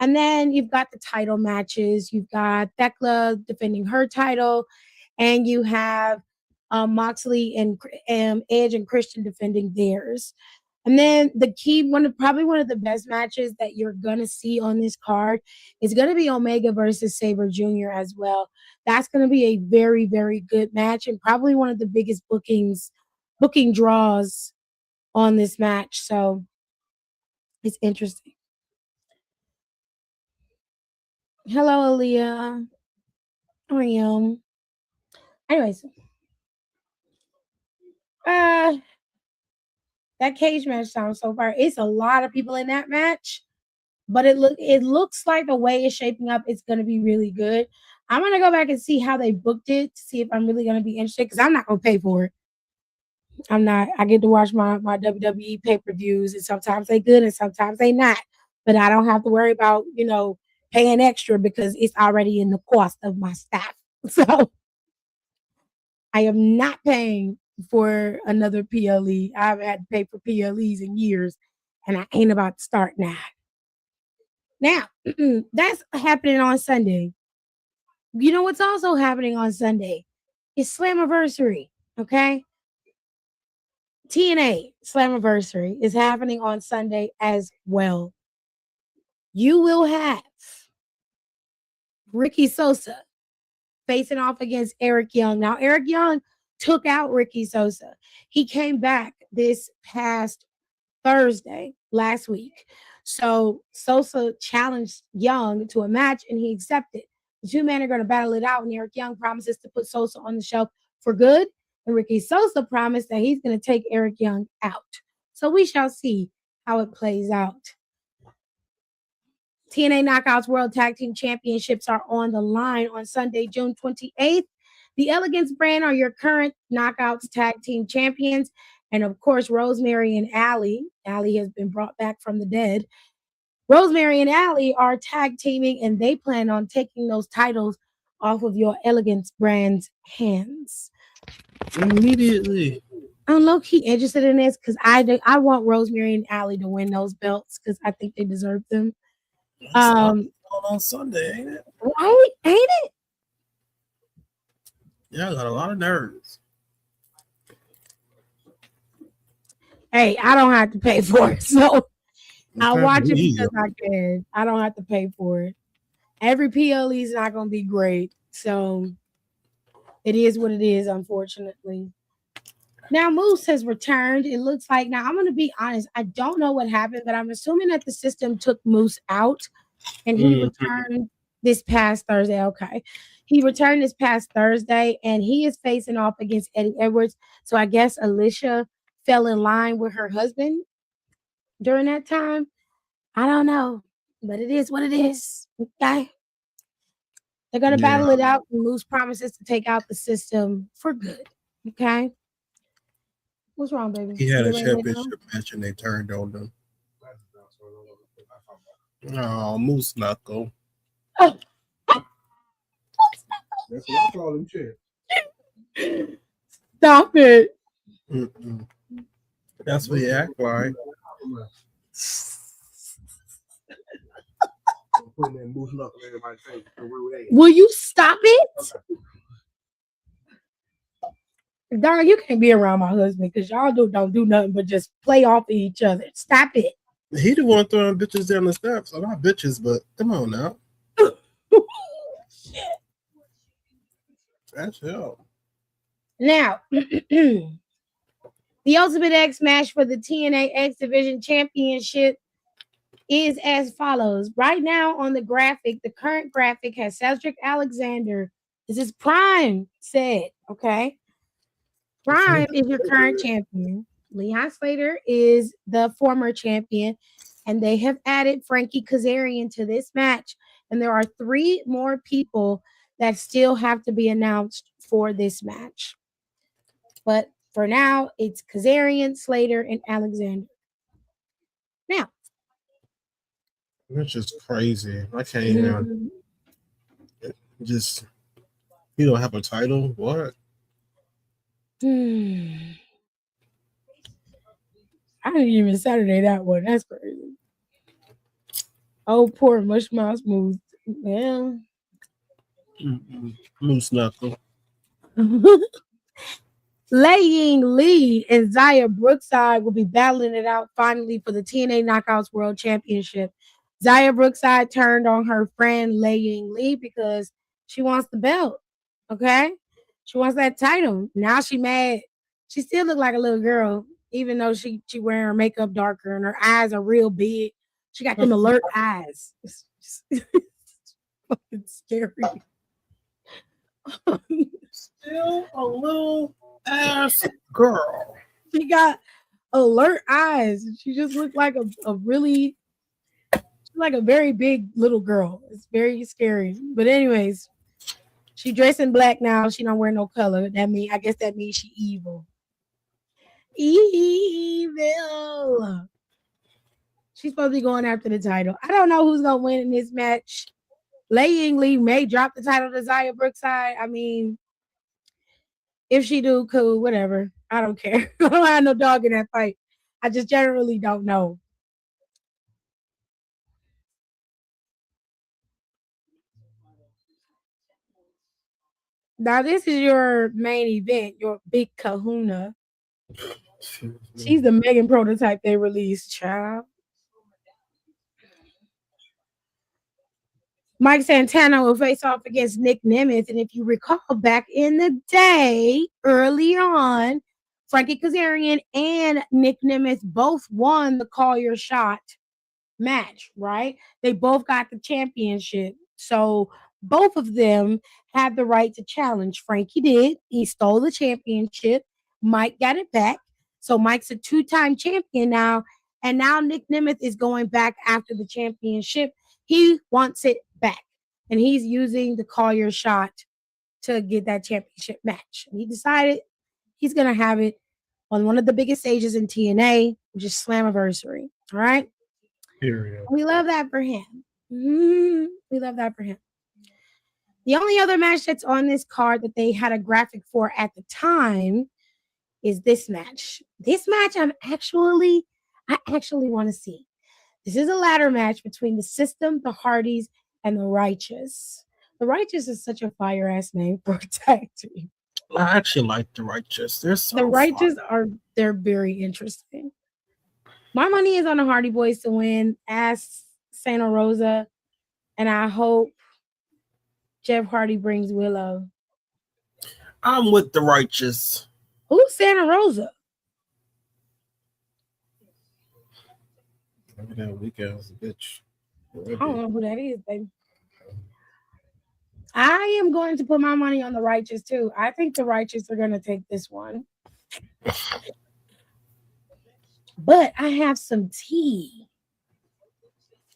And then you've got the title matches. You've got Thekla defending her title, and you have Moxley and Edge and Christian defending theirs. And then the key probably one of the best matches that you're gonna see on this card is gonna be Omega versus Sabre Jr. as well. That's gonna be a very, very good match and probably one of the biggest booking draws on this match. So it's interesting. Hello, Aaliyah. How are you? Anyways, that cage match sounds so far. It's a lot of people in that match, but it looks like the way it's shaping up, it's gonna be really good. I'm gonna go back and see how they booked it to see if I'm really gonna be interested because I'm not gonna pay for it. I'm not. I get to watch my WWE pay-per-views, and sometimes they good and sometimes they not. But I don't have to worry about paying extra because it's already in the cost of my staff. So I am not paying for another PLE. I haven't had to pay for PLEs in years, and I ain't about to start now. Now, that's happening on Sunday. You know what's also happening on Sunday? It's Slammiversary, okay? TNA Slammiversary is happening on Sunday as well. You will have Ricky Sosa facing off against Eric Young. Now, Eric Young took out Ricky Sosa. He came back this past Thursday last week. So Sosa challenged Young to a match and he accepted. The two men are going to battle it out, and Eric Young promises to put Sosa on the shelf for good. And Ricky Sosa promised that he's going to take Eric Young out. So we shall see how it plays out. TNA Knockouts World Tag Team Championships are on the line on Sunday, June 28th. The Elegance brand are your current Knockouts Tag Team Champions. And of course, Rosemary and Allie. Allie has been brought back from the dead. Rosemary and Allie are tag teaming, and they plan on taking those titles off of your Elegance brand's hands. Immediately. I'm low-key interested in this because I want Rosemary and Allie to win those belts because I think they deserve them. On Sunday, ain't it? Right? Ain't it? Yeah, I got a lot of nerves. Hey, I don't have to pay for it, so I watch it because I can. I don't have to pay for it. Every PLE is not going to be great, so it is what it is, unfortunately. Now, Moose has returned. It looks like, now I'm going to be honest, I don't know what happened, but I'm assuming that the system took Moose out and he returned this past Thursday. Okay. He returned this past Thursday and he is facing off against Eddie Edwards. So I guess Alicia fell in line with her husband during that time. I don't know, but it is what it is. Okay. They're going to battle it out, and Moose promises to take out the system for good. Okay. What's wrong, baby? He had a championship match and they turned on them. Oh, Moose Knuckle. Oh. That's what I call him, champ. Stop it. Mm-mm. That's what he act like. Will you stop it? Okay. Darn, you can't be around my husband because y'all don't do nothing but just play off of each other. Stop it. He the one throwing bitches down the steps. So not bitches, but come on now. That's hell. Now, the Ultimate X match for the TNA X Division Championship is as follows. Right now on the graphic, the current graphic has Cedric Alexander. This is Prime said, okay? Prime is your current champion. Leon Slater is the former champion. And they have added Frankie Kazarian to this match. And there are 3 more people that still have to be announced for this match. But for now, it's Kazarian, Slater, and Alexander. Now. That's just crazy. I can't even. Just, you don't have a title? What? I didn't even Saturday that one. That's crazy. Oh, poor Mush Mouse Moose. Well, Moose knuckle. Lei Ying Lee and Zaya Brookside will be battling it out finally for the TNA Knockouts World Championship. Zaya Brookside turned on her friend Lei Ying Lee because she wants the belt. Okay? She wants that title. Now she mad. She still look like a little girl, even though she wearing her makeup darker and her eyes are real big. She got them alert eyes. It's fucking scary. Still a little ass girl. She got alert eyes. She just looked like a really like a very big little girl. It's very scary. But anyways, she dressed in black now. She don't wear no color. I guess that means she evil. Evil. She's supposed to be going after the title. I don't know who's gonna win in this match. Lei Ying Lee may drop the title to Zaya Brookside. I mean, if she do, cool, whatever. I don't care. I don't have no dog in that fight. I just generally don't know. Now, this is your main event, your big kahuna. She's the Megan prototype they released, child. Mike Santana will face off against Nick Nemeth. And if you recall back in the day, early on, Frankie Kazarian and Nick Nemeth both won the Call Your Shot match, right? They both got the championship. So both of them had the right to challenge. Frankie did. He stole the championship. Mike got it back. So Mike's a two-time champion now. And now Nick Nemeth is going back after the championship. He wants it back. And he's using the Call Your Shot to get that championship match. And he decided he's going to have it on one of the biggest stages in TNA, which is Slammiversary. All right. Period. We love that for him. We love that for him. The only other match that's on this card that they had a graphic for at the time is this match. This match I actually want to see. This is a ladder match between the System, the Hardys, and the Righteous. The Righteous is such a fire ass name for a tag team. I actually like the Righteous. They're so The Righteous fun. they're very interesting. My money is on the Hardy Boys to win. Ask Santa Rosa, and I hope Jeff Hardy brings Willow. I'm with the Righteous. Who's Santa Rosa? Look at that weak ass bitch. I don't know who that is, baby. I am going to put my money on the Righteous too. I think the Righteous are going to take this one. But I have some tea.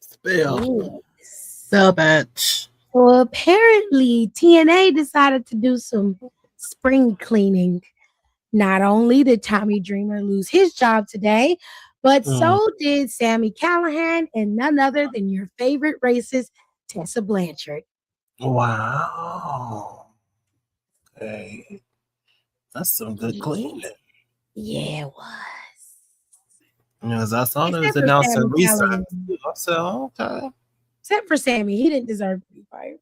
Spill. The bitch. Well, apparently TNA decided to do some spring cleaning. Not only did Tommy Dreamer lose his job today, but so did Sammy Callahan and none other than your favorite racist, Tessa Blanchard. Wow. Hey, that's some good cleaning. Yeah, it was. Yes, I saw there was announced a resign. I said, okay. Except for Sammy, he didn't deserve to be fired.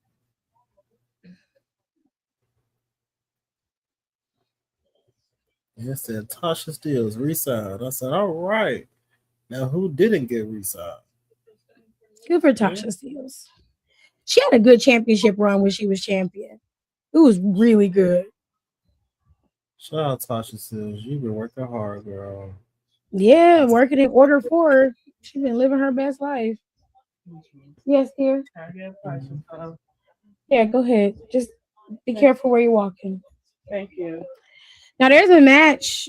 It said Tasha Steelz resigned. I said, all right. Now who didn't get resigned? Good for Tasha Steelz. She had a good championship run when she was champion. It was really good. Shout out Tasha Steelz. You've been working hard, girl. Yeah, working in order for her. She's been living her best life. Yes, dear. Yeah, go ahead. Just be careful where you're walking. Thank you. Now there's a match.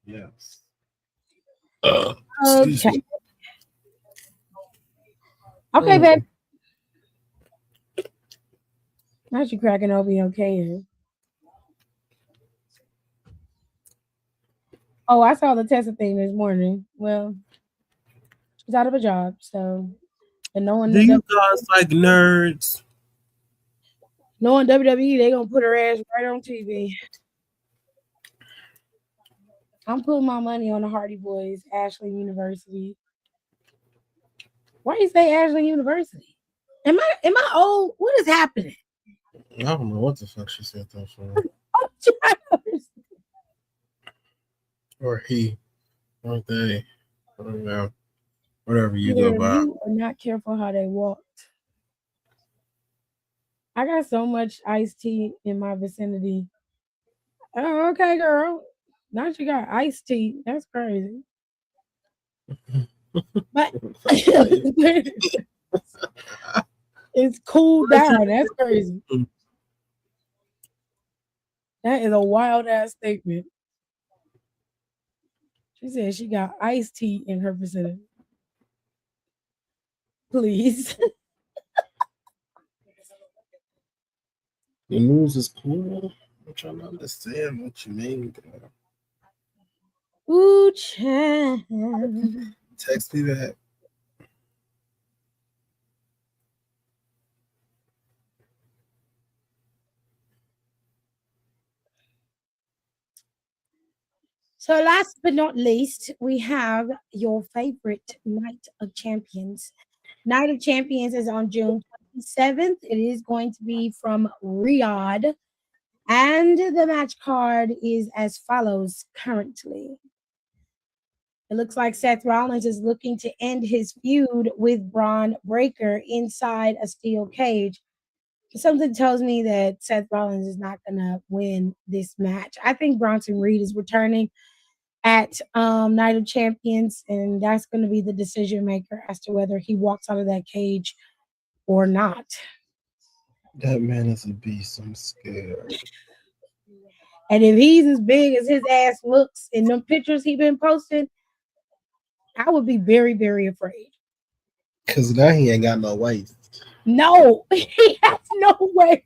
Yes. Excuse Okay. me. Okay, babe. Mm. Not you cracking open your can. Oh, I saw the Tessa thing this morning. Well, she's out of a job, so and Do you guys like nerds? knowing WWE, they gonna put her ass right on TV. I'm putting my money on the Hardy Boys, Ashland University. Why you say Ashland University? Am I old? What is happening? I don't know what the fuck she said that for. I'm trying to understand. Or he. Or they. I don't know. Whatever you go Either by. you are not careful how they walked. I got so much iced tea in my vicinity. Oh, okay, girl. Now you got iced tea. That's crazy. But it's cooled down. That's crazy. That is a wild ass statement. She said she got iced tea in her vicinity. Please. The news is cool. I'm trying to understand what you mean, girl. Ooh, child. Text me that. So, last but not least, we have your favorite Night of Champions. Night of Champions is on June 27th. It is going to be from Riyadh. And the match card is as follows currently. It looks like Seth Rollins is looking to end his feud with Braun Breaker inside a steel cage. Something tells me that Seth Rollins is not going to win this match. I think Bronson Reed is returning at Night of Champions, and that's going to be the decision maker as to whether he walks out of that cage or not. That man is a beast. I'm scared. And if he's as big as his ass looks in them pictures he been posting, I would be very, very afraid. Cause now he ain't got no weight. No, he has no way.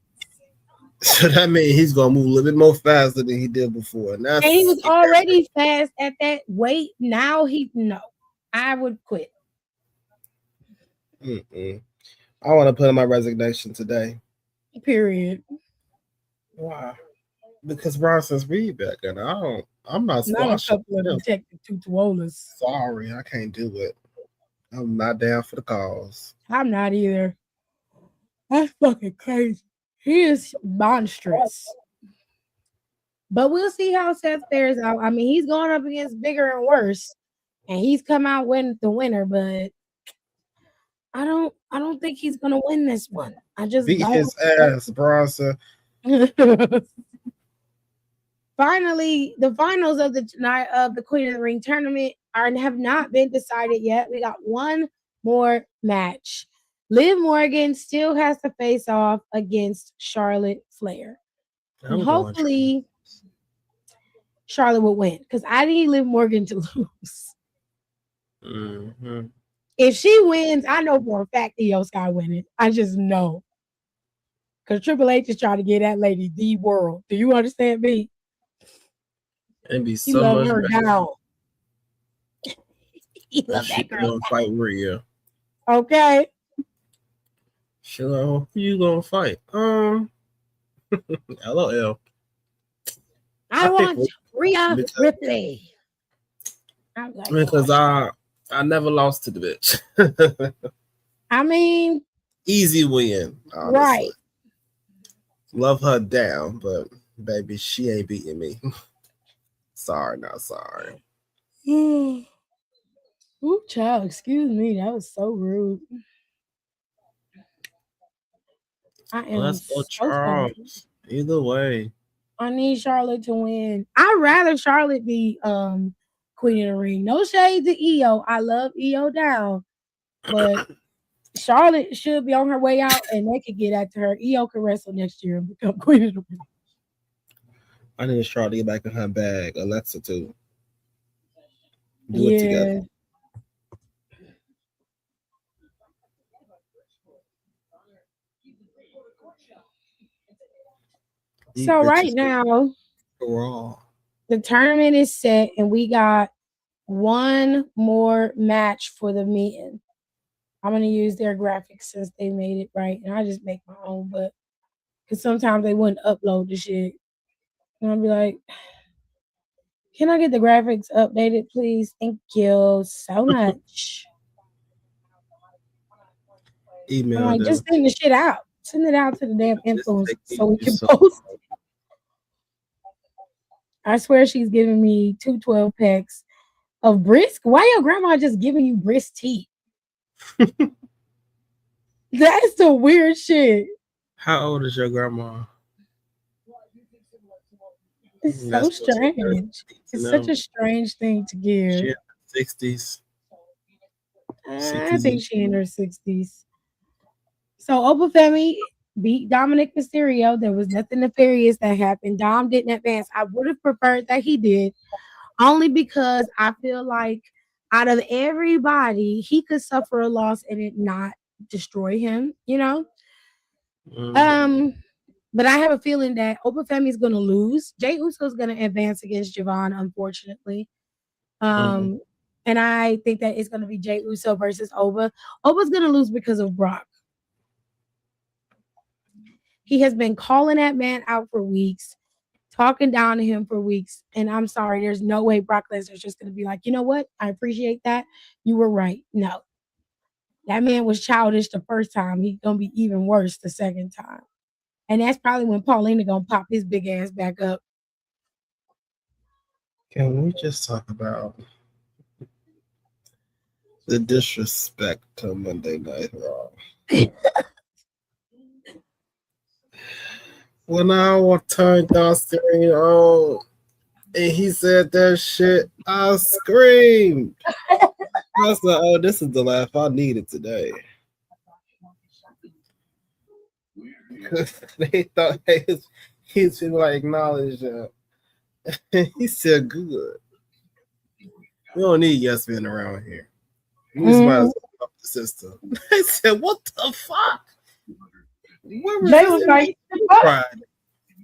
So that means he's gonna move a little bit more faster than he did before. And And he that's was already fast at that weight. Now no. I would quit. mm-mm. I want to put in my resignation today. Period. Why? Because Bronson's Reed back, and I'm not Not a squashing couple of him. Detective Tutuolas. Sorry, I can't do it. I'm not down for the cause. I'm not either. That's fucking crazy. He is monstrous. But we'll see how Seth fares out. I mean, he's going up against bigger and worse, and he's come out with the winner. But I don't think he's gonna win this one. I just Beat don't. his ass, Bronson. Finally, the finals of the night of the Queen of the Ring tournament have not been decided yet. We got one more match. Liv Morgan still has to face off against Charlotte Flair. And hopefully Charlotte will win because I need Liv Morgan to lose. Mm-hmm. If she wins, I know for a fact Io Sky winning. I just know. Because Triple H is trying to get that lady the world. Do you understand me? It'd be He so love much her better. down. He That love she that girl. gonna fight Rhea. Okay. She like, who you gonna fight? LOL. I want Rhea Ripley. I'm like, because I never lost to the bitch. I mean, Easy win, honestly. right. Love her down, but baby, she ain't beating me. Sorry, not sorry. Ooh, child, excuse me. That was so rude. I am Let's go, so sorry. Charles. Either way. I need Charlotte to win. I'd rather Charlotte be Queen of the Ring. No shade to Io. I love Io down. But Charlotte should be on her way out and they could get after her. Io can wrestle next year and become Queen of the Ring. I need Charlotte to get back in her bag. Alexa too. Do it together. Yeah. These So right bitches now, raw. the tournament is set, and we got one more match for the men. I'm gonna use their graphics since they made it right, and I just make my own. But because sometimes they wouldn't upload the shit, and I'll be like, "Can I get the graphics updated, please? Thank you so much." I'm Email like, them. just send the shit out. Send it out to the damn This influencers taking so we you can so post. I swear she's giving me 212 packs of brisk. Why your grandma just giving you brisk tea? That's the weird shit. How old is your grandma? It's so That's what she strange. you It's such know. a strange thing to She give. in her 60s, I 60s. think she in her 60s. So Opa Femi beat Dominic Mysterio. There was nothing nefarious that happened. Dom didn't advance. I would have preferred that he did, only because I feel like out of everybody, he could suffer a loss and it not destroy him, you know? Mm-hmm. Um, but I have a feeling that Opa Femi is gonna lose. Jay Uso is gonna advance against Javon, unfortunately. Mm-hmm. Um, and I think that it's gonna be Jay Uso versus Oba. Oba's gonna lose because of Brock. He has been calling that man out for weeks, talking down to him for weeks. And I'm sorry, there's no way Brock Lesnar's just gonna be like, you know what? I appreciate that. You were right. No, that man was childish the first time. He's gonna be even worse the second time. And that's probably when Paulina gonna pop his big ass back up. Can we just talk about the disrespect to Monday Night Raw? When I turned downstairs on and he said that shit, I screamed. I was like, oh, this is the laugh I needed today. Because they thought he's like acknowledge he said good. We don't need yes men around here. We just might as well up the system. I said, what the fuck? Where was Jay this was in like, pride?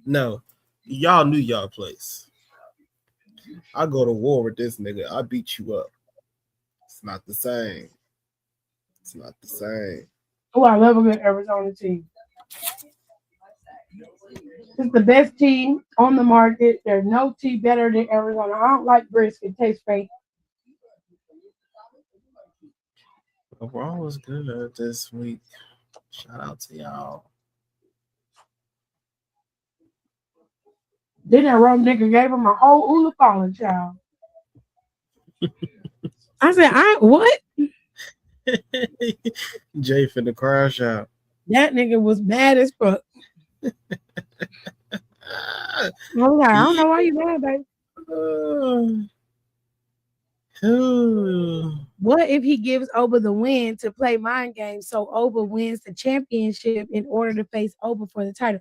No. Y'all knew y'all place. I go to war with this nigga. I beat you up. It's not the same. It's not the same. oh, I love a good Arizona team. It's the best tea on the market. There's no tea better than Arizona. I don't like brisk. It tastes fake. Raw was good this week. Shout out to y'all. Then that rum nigga gave him a whole Ula Fallen child. I said, I what? Jay finna crash out. That nigga was mad as fuck. Ah, I was like, I don't know why you mad, baby. What if he gives Oba the win to play mind games so Oba wins the championship in order to face Oba for the title?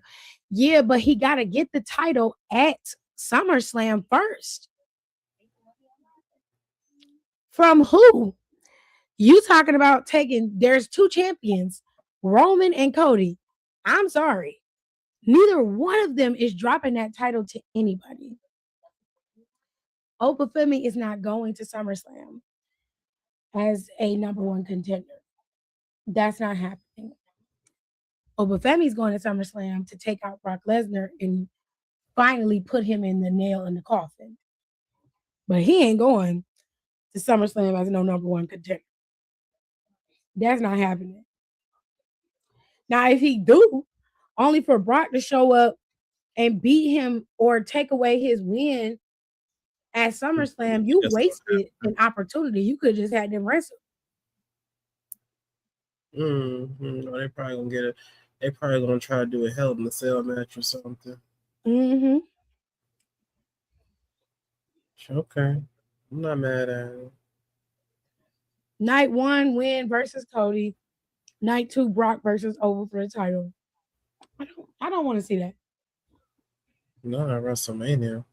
Yeah, but he got to get the title at SummerSlam first. From who? You talking about there's two champions, Roman and Cody. I'm sorry. Neither one of them is dropping that title to anybody. Opa Femi is not going to SummerSlam as a number one contender. That's not happening. Opa Femi's going to SummerSlam to take out Brock Lesnar and finally put him in the nail in the coffin. But he ain't going to SummerSlam as no number one contender. That's not happening. Now, if he do, only for Brock to show up and beat him or take away his win at SummerSlam, you wasted an opportunity. You could just had them wrestle. They probably gonna get it. They probably gonna try to do a Hell in a Cell match or something. Mm-hmm. Okay, I'm not mad at it. Night one win versus Cody. Night two Brock versus Over for the title. I don't want to see that. Not at WrestleMania.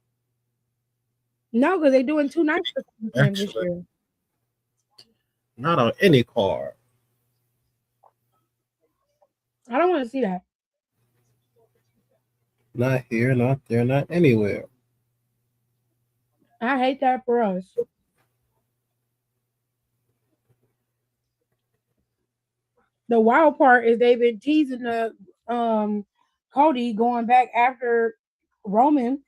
No, because they're doing 2 nights for SummerSlam this Actually, year. not on any card. I don't want to see that. Not here, not there, not anywhere. I hate that for us. The wild part is they've been teasing the Cody going back after Roman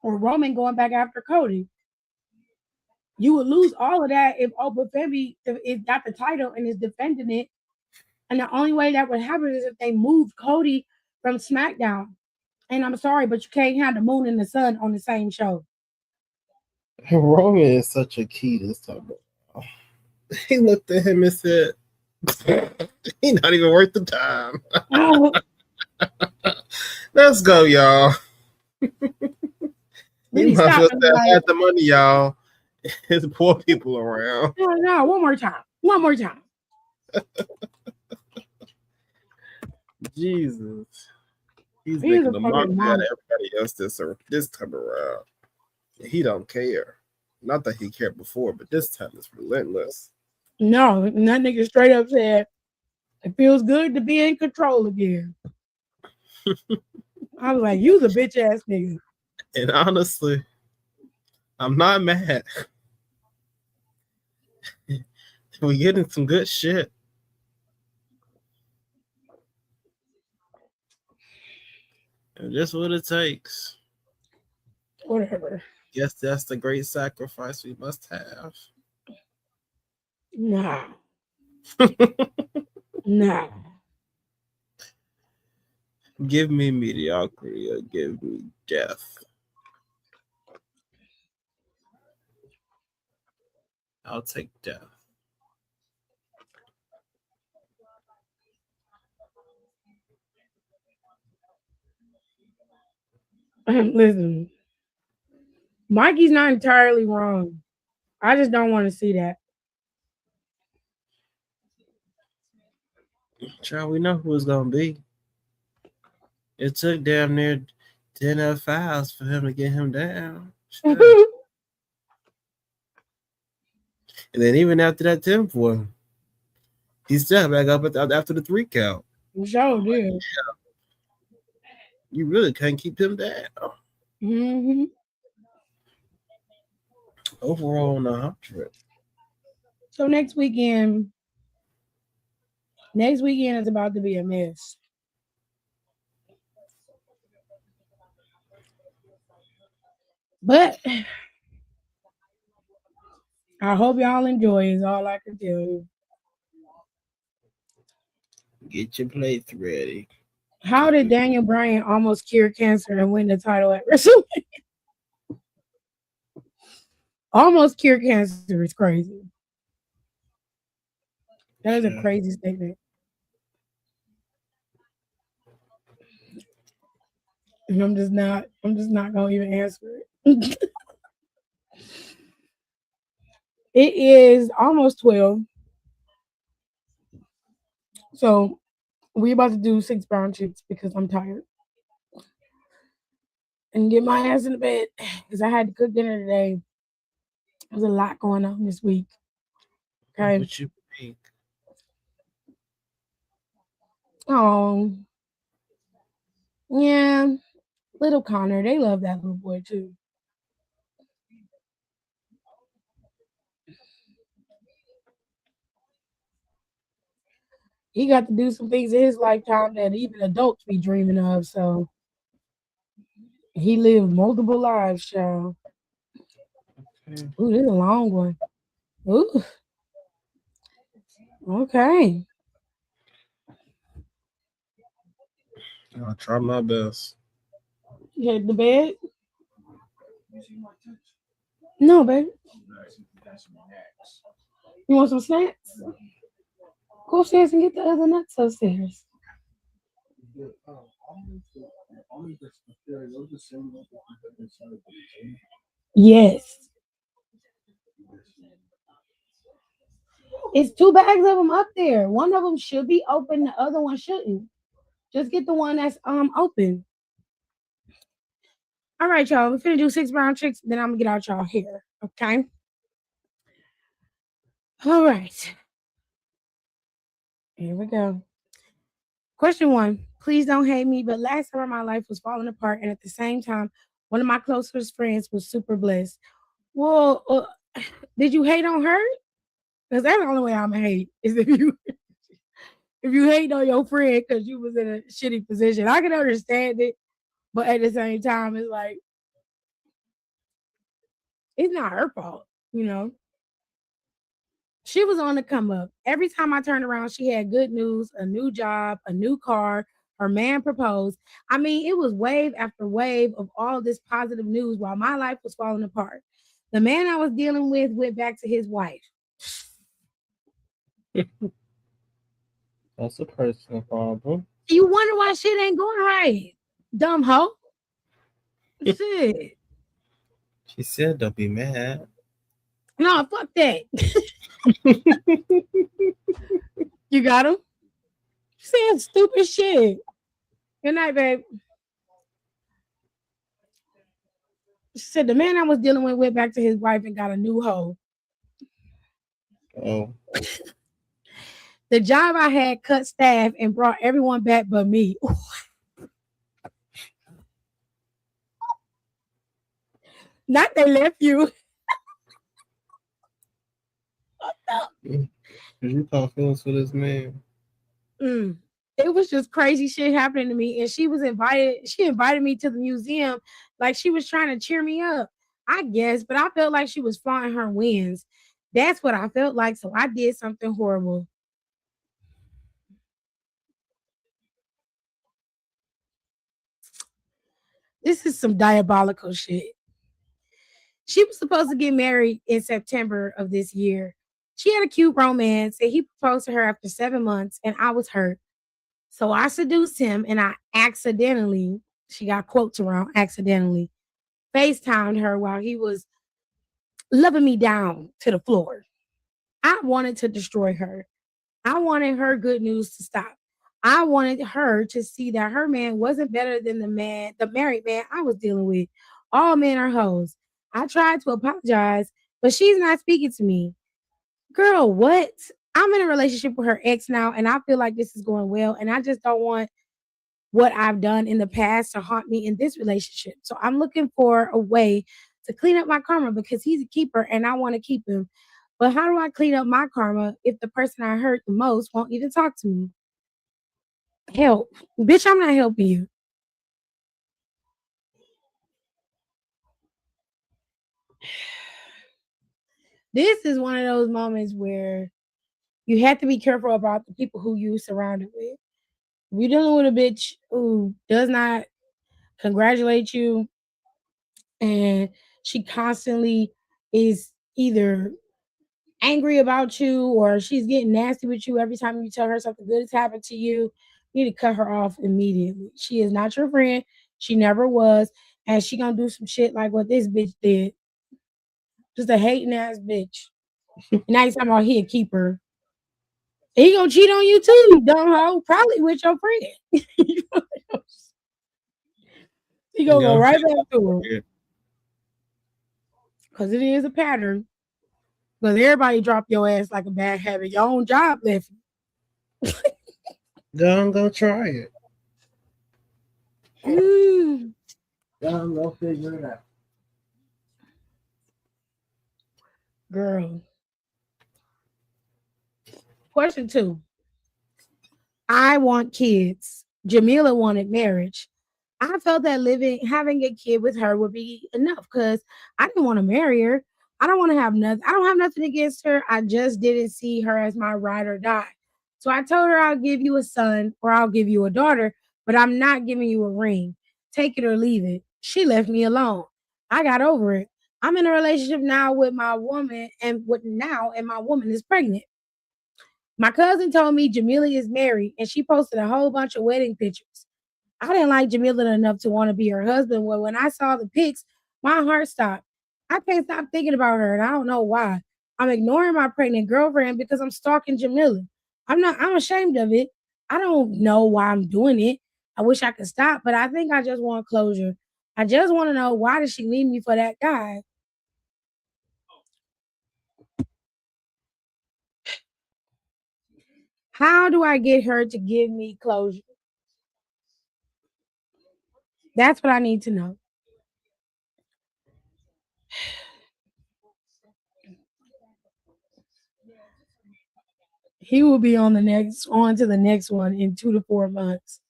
or Roman going back after Cody. You would lose all of that if Opa Femi is got the title and is defending it. And the only way that would happen is if they moved Cody from SmackDown. And I'm sorry, but you can't have the moon and the sun on the same show. Roman is such a key this time. He looked at him and said, "He not even worth the time." Oh, Let's go, y'all. then You he might as stopped well and was have like, the money, y'all. There's poor people around. no, no, one more time. One more time. Jesus. He's He is a making a fucking mockery out of monster. everybody else this time around. He don't care. Not that he cared before, but this time it's relentless. No, and that nigga straight up said, it feels good to be in control again. I was like, you's a bitch ass nigga. And honestly, I'm not mad. We're getting some good shit. And just what it takes. Whatever. Guess that's the great sacrifice we must have. Nah. Nah. Give me mediocrity or give me death. I'll take death. Listen, Mikey's not entirely wrong. I just don't want to see that. Child, we know who it's gonna be. It took damn near 10 F5s for him to get him down. Shit. And then even after that 10th one, he's still back up after the 3 count. Sure did. You really can't keep him down. Mm-hmm. Overall on 100. So next weekend is about to be a mess. But I hope y'all enjoy is all I can tell you. Get your plates ready. How did Daniel Bryan almost cure cancer and win the title at WrestleMania? Almost cure cancer is crazy. That is a crazy statement. And I'm just not gonna even answer it. It is almost 12. So we about to do 6 brown chips because I'm tired. And get my ass in the bed because I had to cook dinner today. There's a lot going on this week. Okay. What you think? Oh, yeah. Little Connor, they love that little boy too. He got to do some things in his lifetime that even adults be dreaming of. So he lived multiple lives, child. Okay. Ooh, this is a long one. Ooh. Okay. I'll try my best. You hit the bed? No, baby. You want some snacks? Go upstairs and get the other nuts upstairs. Yes. It's 2 bags of them up there. One of them should be open, the other one shouldn't. Just get the one that's open. All right, y'all. We're finna do 6 round tricks, then I'm gonna get out y'all here. Okay. All right. Here we go. Question 1. Please don't hate me, but last summer my life was falling apart, and at the same time, one of my closest friends was super blessed. Well, did you hate on her? Because that's the only way I'm gonna hate is if you hate on your friend because you was in a shitty position. I can understand it, but at the same time, it's like it's not her fault, you know. She was on the come up. Every time I turned around, she had good news, a new job, a new car. Her man proposed. I mean, it was wave after wave of all this positive news while my life was falling apart. The man I was dealing with went back to his wife. That's a personal problem. You wonder why shit ain't going right. Dumb hoe. Shit. She said, "Don't be mad." No, fuck that. You got him? Saying stupid shit. Good night, babe. She said the man I was dealing with went back to his wife and got a new hoe. Oh, The job I had cut staff and brought everyone back but me. Not they left you. you caught feelings for this man? It was just crazy shit happening to me. And she invited me to the museum like she was trying to cheer me up. I guess, but I felt like she was flaunting her wins. That's what I felt like. So I did something horrible. This is some diabolical shit. She was supposed to get married in September of this year. She had a cute romance and he proposed to her after 7 months, and I was hurt. So I seduced him and I accidentally, she got quotes around accidentally, FaceTimed her while he was loving me down to the floor. I wanted to destroy her. I wanted her good news to stop. I wanted her to see that her man wasn't better than the married man I was dealing with. All men are hoes. I tried to apologize, but she's not speaking to me. Girl, what? I'm in a relationship with her ex now, and I feel like this is going well, and I just don't want what I've done in the past to haunt me in this relationship. So I'm looking for a way to clean up my karma because he's a keeper and I want to keep him. But how do I clean up my karma if the person I hurt the most won't even talk to me? Help. Bitch, I'm not helping you. This is one of those moments where you have to be careful about the people who you surrounded with. If you're dealing with a bitch who does not congratulate you and she constantly is either angry about you or she's getting nasty with you every time you tell her something good has happened to you, you need to cut her off immediately. She is not your friend. She never was. And she gonna do some shit like what this bitch did. Just a hating ass bitch. And now he's talking about he a keeper. He gonna cheat on you too, you dumb hoe. Probably with your friend. He gonna go right back to him. Because it is a pattern. Because everybody drop your ass like a bad habit. Your own job left you. Don't go try it. Don't go figure it out. Girl. Question 2. I want kids. Jamila wanted marriage. I felt that having a kid with her would be enough because I didn't want to marry her. I don't want to have nothing. I don't have nothing against her. I just didn't see her as my ride or die. So I told her I'll give you a son or I'll give you a daughter, but I'm not giving you a ring. Take it or leave it. She left me alone. I got over it. I'm in a relationship now with my woman and my woman is pregnant. My cousin told me Jamila is married and she posted a whole bunch of wedding pictures. I didn't like Jamila enough to want to be her husband. Well, when I saw the pics, my heart stopped. I can't stop thinking about her, and I don't know why. I'm ignoring my pregnant girlfriend because I'm stalking Jamila. I'm ashamed of it. I don't know why I'm doing it. I wish I could stop, but I think I just want closure. I just want to know, why did she leave me for that guy? How do I get her to give me closure? That's what I need to know. He will be on to the next one in 2 to 4 months.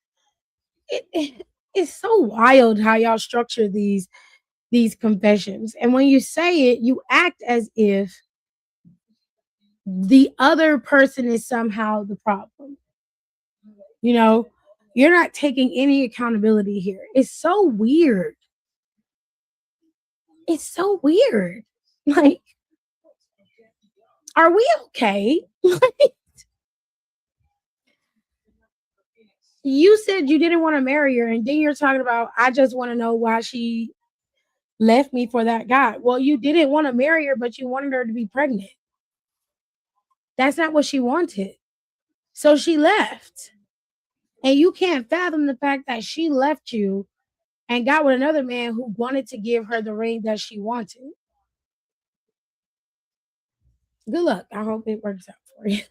It's so wild how y'all structure these confessions. And when you say it, you act as if the other person is somehow the problem. You know, you're not taking any accountability here. It's so weird. It's so weird. Like, are we okay? You said you didn't want to marry her, and then you're talking about, I just want to know why she left me for that guy. Well, you didn't want to marry her, but you wanted her to be pregnant. That's not what she wanted. So she left. And you can't fathom the fact that she left you and got with another man who wanted to give her the ring that she wanted. Good luck. I hope it works out for you.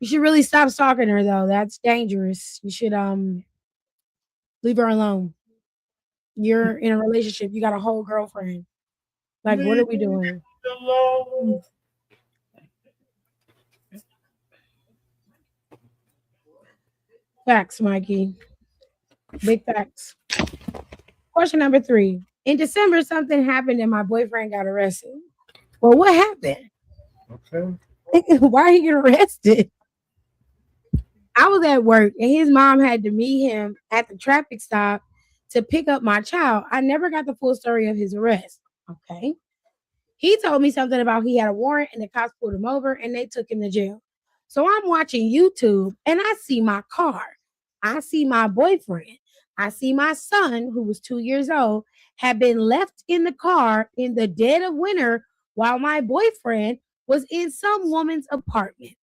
You should really stop stalking her though. That's dangerous. You should leave her alone. You're in a relationship. You got a whole girlfriend. Like, what are we doing? Alone. Facts, Mikey. Big facts. Question number 3. In December, something happened and my boyfriend got arrested. Well, what happened? Okay. Why he get arrested? I was at work and his mom had to meet him at the traffic stop to pick up my child. I never got the full story of his arrest. Okay. He told me something about he had a warrant and the cops pulled him over and they took him to jail. So I'm watching YouTube and I see my car. I see my boyfriend. I see my son, who was 2 years old, had been left in the car in the dead of winter while my boyfriend was in some woman's apartment.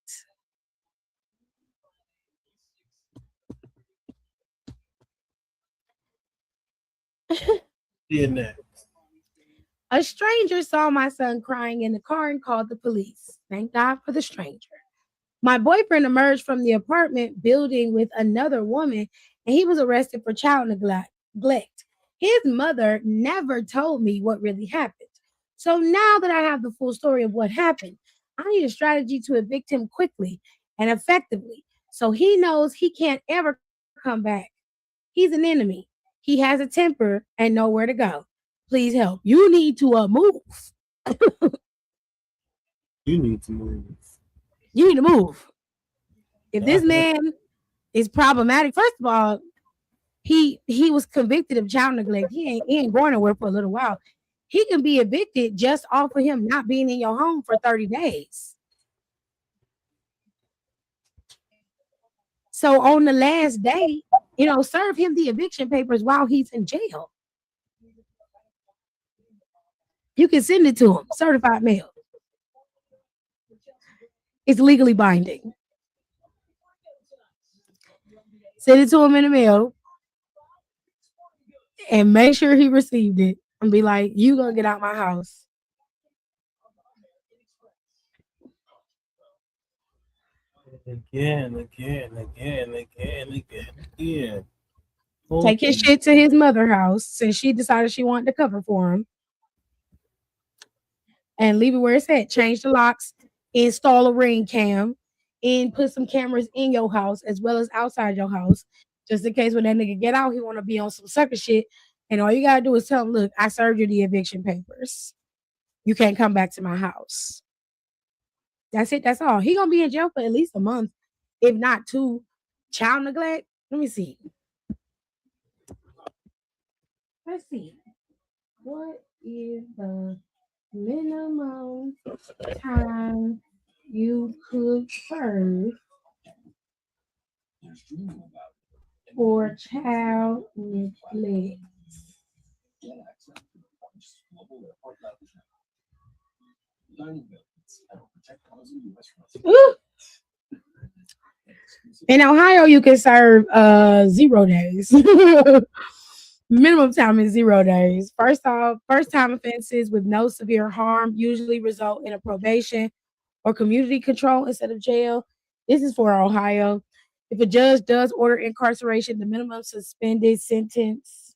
A stranger saw my son crying in the car and called the police. Thank God for the stranger. My boyfriend emerged from the apartment building with another woman and he was arrested for child neglect. His mother never told me what really happened. So now that I have the full story of what happened, I need a strategy to evict him quickly and effectively so he knows he can't ever come back. He's an enemy. He has a temper and nowhere to go. Please help. You need to move. You need to move. You need to move. If this man is problematic, first of all, he was convicted of child neglect. He ain't going nowhere for a little while. He can be evicted just off of him not being in your home for 30 days. So on the last day, serve him the eviction papers while he's in jail. You can send it to him, certified mail. It's legally binding. Send it to him in the mail and make sure he received it and be like, you gonna get out my house. Again. Take his shit to his mother's house since she decided she wanted to cover for him. And leave it where it's at. Change the locks, install a ring cam, and put some cameras in your house as well as outside your house. Just in case when that nigga get out, he want to be on some sucker shit. And all you gotta do is tell him, look, I served you the eviction papers. You can't come back to my house. That's it. That's all. He gonna be in jail for at least a month, if not 2. Child neglect. Let me see. Let's see. What is the minimum time you could serve for child neglect? Ooh. In Ohio, you can serve 0 days. Minimum time is 0 days. First off, first time offenses with no severe harm usually result in a probation or community control instead of jail. This is for Ohio. If a judge does order incarceration, the minimum is a suspended sentence.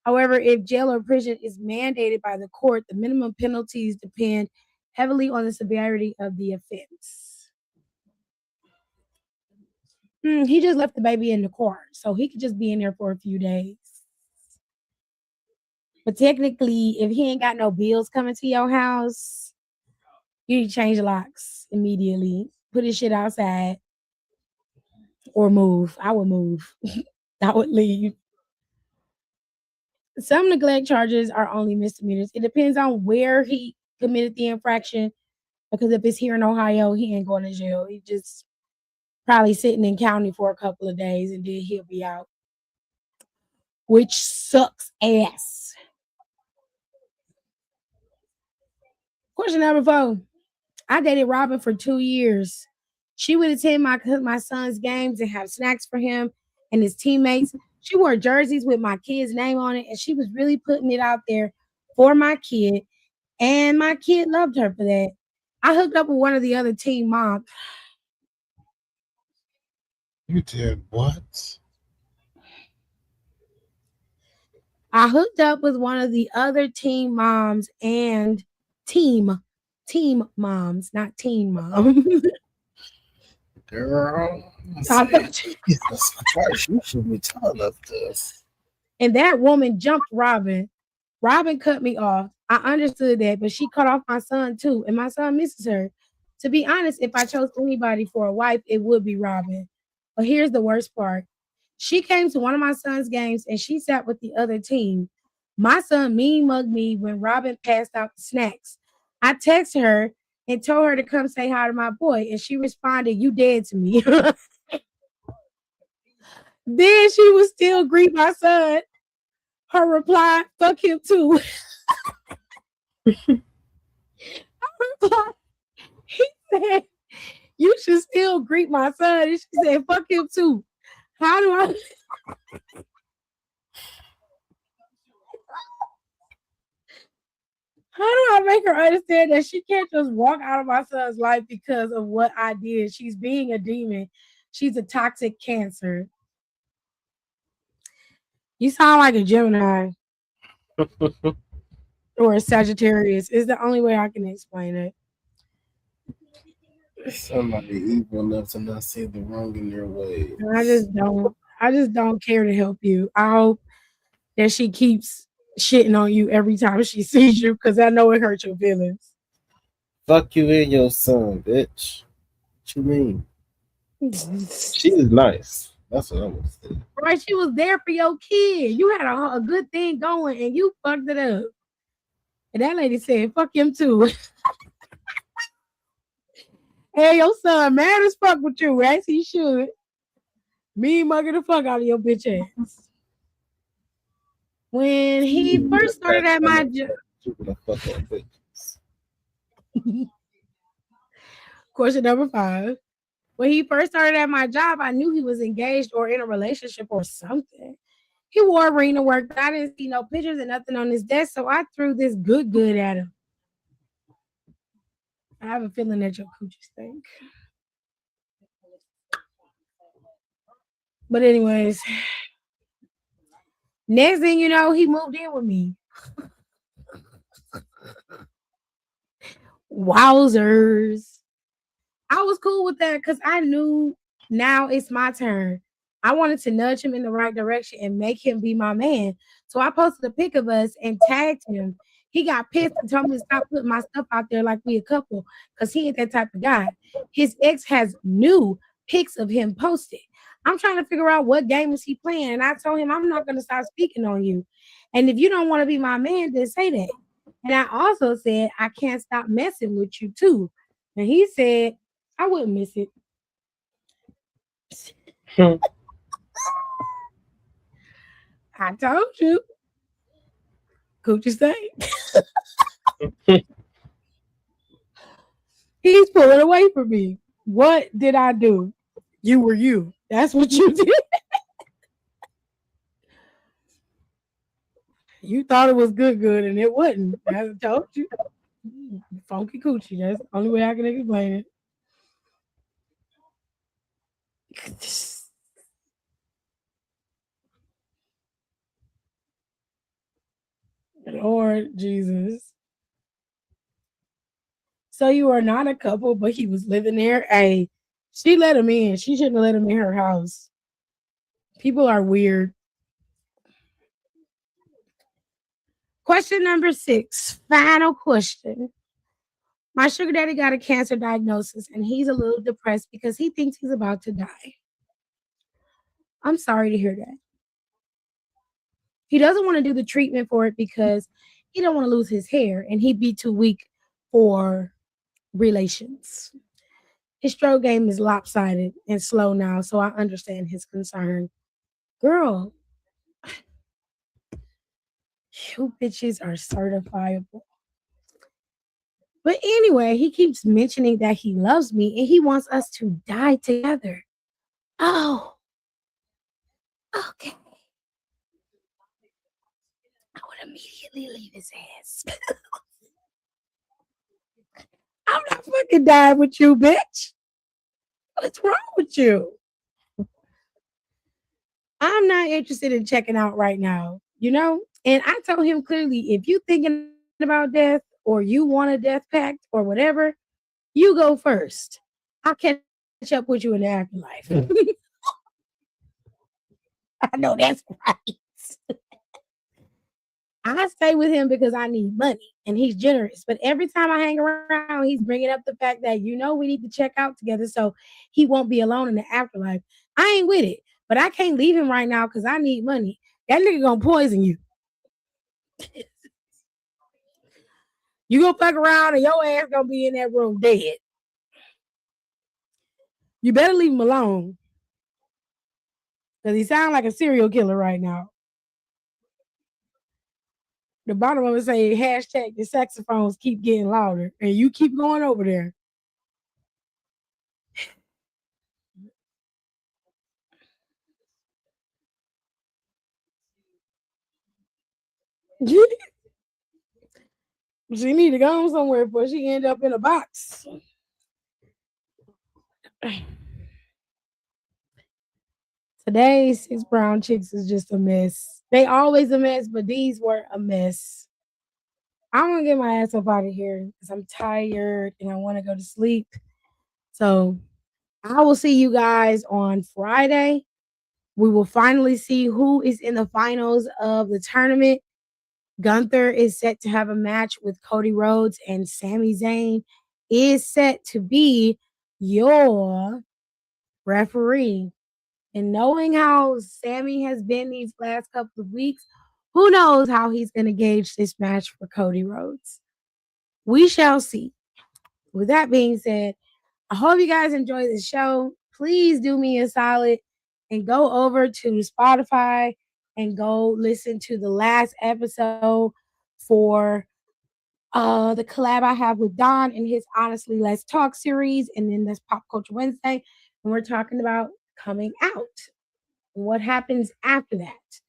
However, if jail or prison is mandated by the court, the minimum penalties depend heavily on the severity of the offense. He just left the baby in the car, so he could just be in there for a few days. But technically, if he ain't got no bills coming to your house, you need to change the locks immediately. Put his shit outside or move. I would move. I would leave. Some neglect charges are only misdemeanors. It depends on where he committed the infraction. Because if it's here in Ohio, he ain't going to jail. He just probably sitting in county for a couple of days and then he'll be out. Which sucks ass. Question number 4. I dated Robin for 2 years. She would attend my son's games and have snacks for him and his teammates. She wore jerseys with my kid's name on it, and she was really putting it out there for my kid. And my kid loved her for that. I hooked up with one of the other team moms. You did what? I hooked up with one of the other team moms and team moms, not teen mom. Girl, you should be telling us this. And that woman jumped Robin. Robin cut me off. I understood that, but she cut off my son too, and my son misses her. To be honest, if I chose anybody for a wife, it would be Robin. But here's the worst part. She came to one of my son's games and she sat with the other team. My son mean mugged me when Robin passed out the snacks. I texted her and told her to come say hi to my boy, and she responded, "You dead to me." Then she would still greet my son. Her reply, "Fuck him too." He said, "You should still greet my son." And she said, "Fuck him too." How do I make her understand that she can't just walk out of my son's life because of what I did? She's being a demon. She's a toxic cancer. You sound like a Gemini or a Sagittarius. Is the only way I can explain it. Somebody evil enough to not see the wrong in their ways. I just don't care to help you. I hope that she keeps shitting on you every time she sees you, because I know it hurts your feelings. Fuck you and your son, bitch. What you mean? She is nice. That's what I'm gonna say. Right, she was there for your kid. You had a good thing going and you fucked it up. And that lady said, "Fuck him too." Hey, your son mad as fuck with you, as he should. Me mugging the fuck out of your bitch ass. When he first started at my job. Question number 5. When he first started at my job, I knew he was engaged or in a relationship or something. He wore a ring to work, but I didn't see no pictures and nothing on his desk, so I threw this good at him. I have a feeling that your coochie stink. But anyways, next thing you know, he moved in with me. Wowzers. I was cool with that because I knew now it's my turn. I wanted to nudge him in the right direction and make him be my man. So I posted a pic of us and tagged him. He got pissed and told me to stop putting my stuff out there like we a couple, because he ain't that type of guy. His ex has new pics of him posted. I'm trying to figure out what game is he playing. And I told him, I'm not going to stop speaking on you. And if you don't want to be my man, then say that. And I also said, I can't stop messing with you too. And he said, I wouldn't miss it. I told you. Coochie stink. He's pulling away from me. What did I do? You were you. That's what you did. You thought it was good, and it wasn't. I told you. Funky coochie. That's the only way I can explain it. Lord Jesus. So you are not a couple, but he was living there. Hey, she let him in. She shouldn't have let him in her house. People are weird. Question number 6. Final question. My sugar daddy got a cancer diagnosis and he's a little depressed because he thinks he's about to die. I'm sorry to hear that. He doesn't want to do the treatment for it because he don't want to lose his hair and he'd be too weak for relations. His stroke game is lopsided and slow now, so I understand his concern. Girl, you bitches are certifiable. But anyway, he keeps mentioning that he loves me and he wants us to die together. Oh, okay. I would immediately leave his ass. I'm not fucking dying with you, bitch. What's wrong with you? I'm not interested in checking out right now, you know? And I told him clearly, if you thinking about death or you want a death pact or whatever, you go first. I'll catch up with you in the afterlife. I know that's right. I stay with him because I need money and he's generous. But every time I hang around, he's bringing up the fact that, we need to check out together so he won't be alone in the afterlife. I ain't with it, but I can't leave him right now because I need money. That nigga gonna poison you. You gonna fuck around and your ass gonna be in that room dead. You better leave him alone because he sounds like a serial killer right now. The bottom of it say hashtag the saxophones keep getting louder and you keep going over there. She need to go somewhere before she end up in a box. Today's 6 brown chicks is just a mess. They always a mess, but these were a mess. I'm gonna get my ass up out of here because I'm tired and I want to go to sleep. So I will see you guys on Friday. We will finally see who is in the finals of the tournament. Gunther is set to have a match with Cody Rhodes, and Sami Zayn is set to be your referee. And knowing how Sami has been these last couple of weeks, who knows how he's going to gauge this match for Cody Rhodes. We shall see. With that being said, I hope you guys enjoy the show. Please do me a solid and go over to Spotify and go listen to the last episode for the collab I have with Don and his Honestly Let's Talk series. And then this Pop Culture Wednesday. And we're talking about coming out and what happens after that.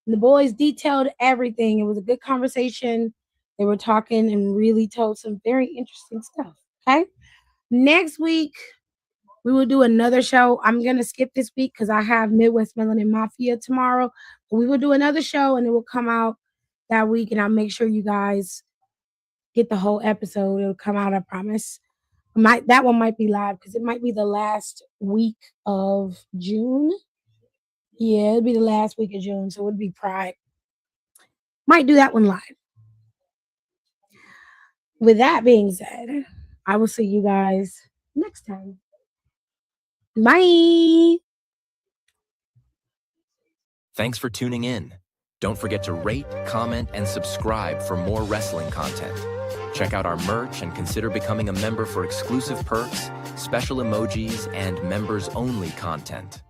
And the boys detailed everything. It was a good conversation. They were talking and really told some very interesting stuff. Okay. Next week, we will do another show. I'm going to skip this week because I have Midwest Melanin Mafia tomorrow. But we will do another show and it will come out that week. And I'll make sure you guys get the whole episode. It'll come out, I promise. That one might be live because it might be the last week of June. Yeah, it'll be the last week of June. So it would be Pride. Might do that one live. With that being said, I will see you guys next time. Bye. Thanks for tuning in. Don't forget to rate, comment, and subscribe for more wrestling content. Check out our merch and consider becoming a member for exclusive perks, special emojis, and members-only content.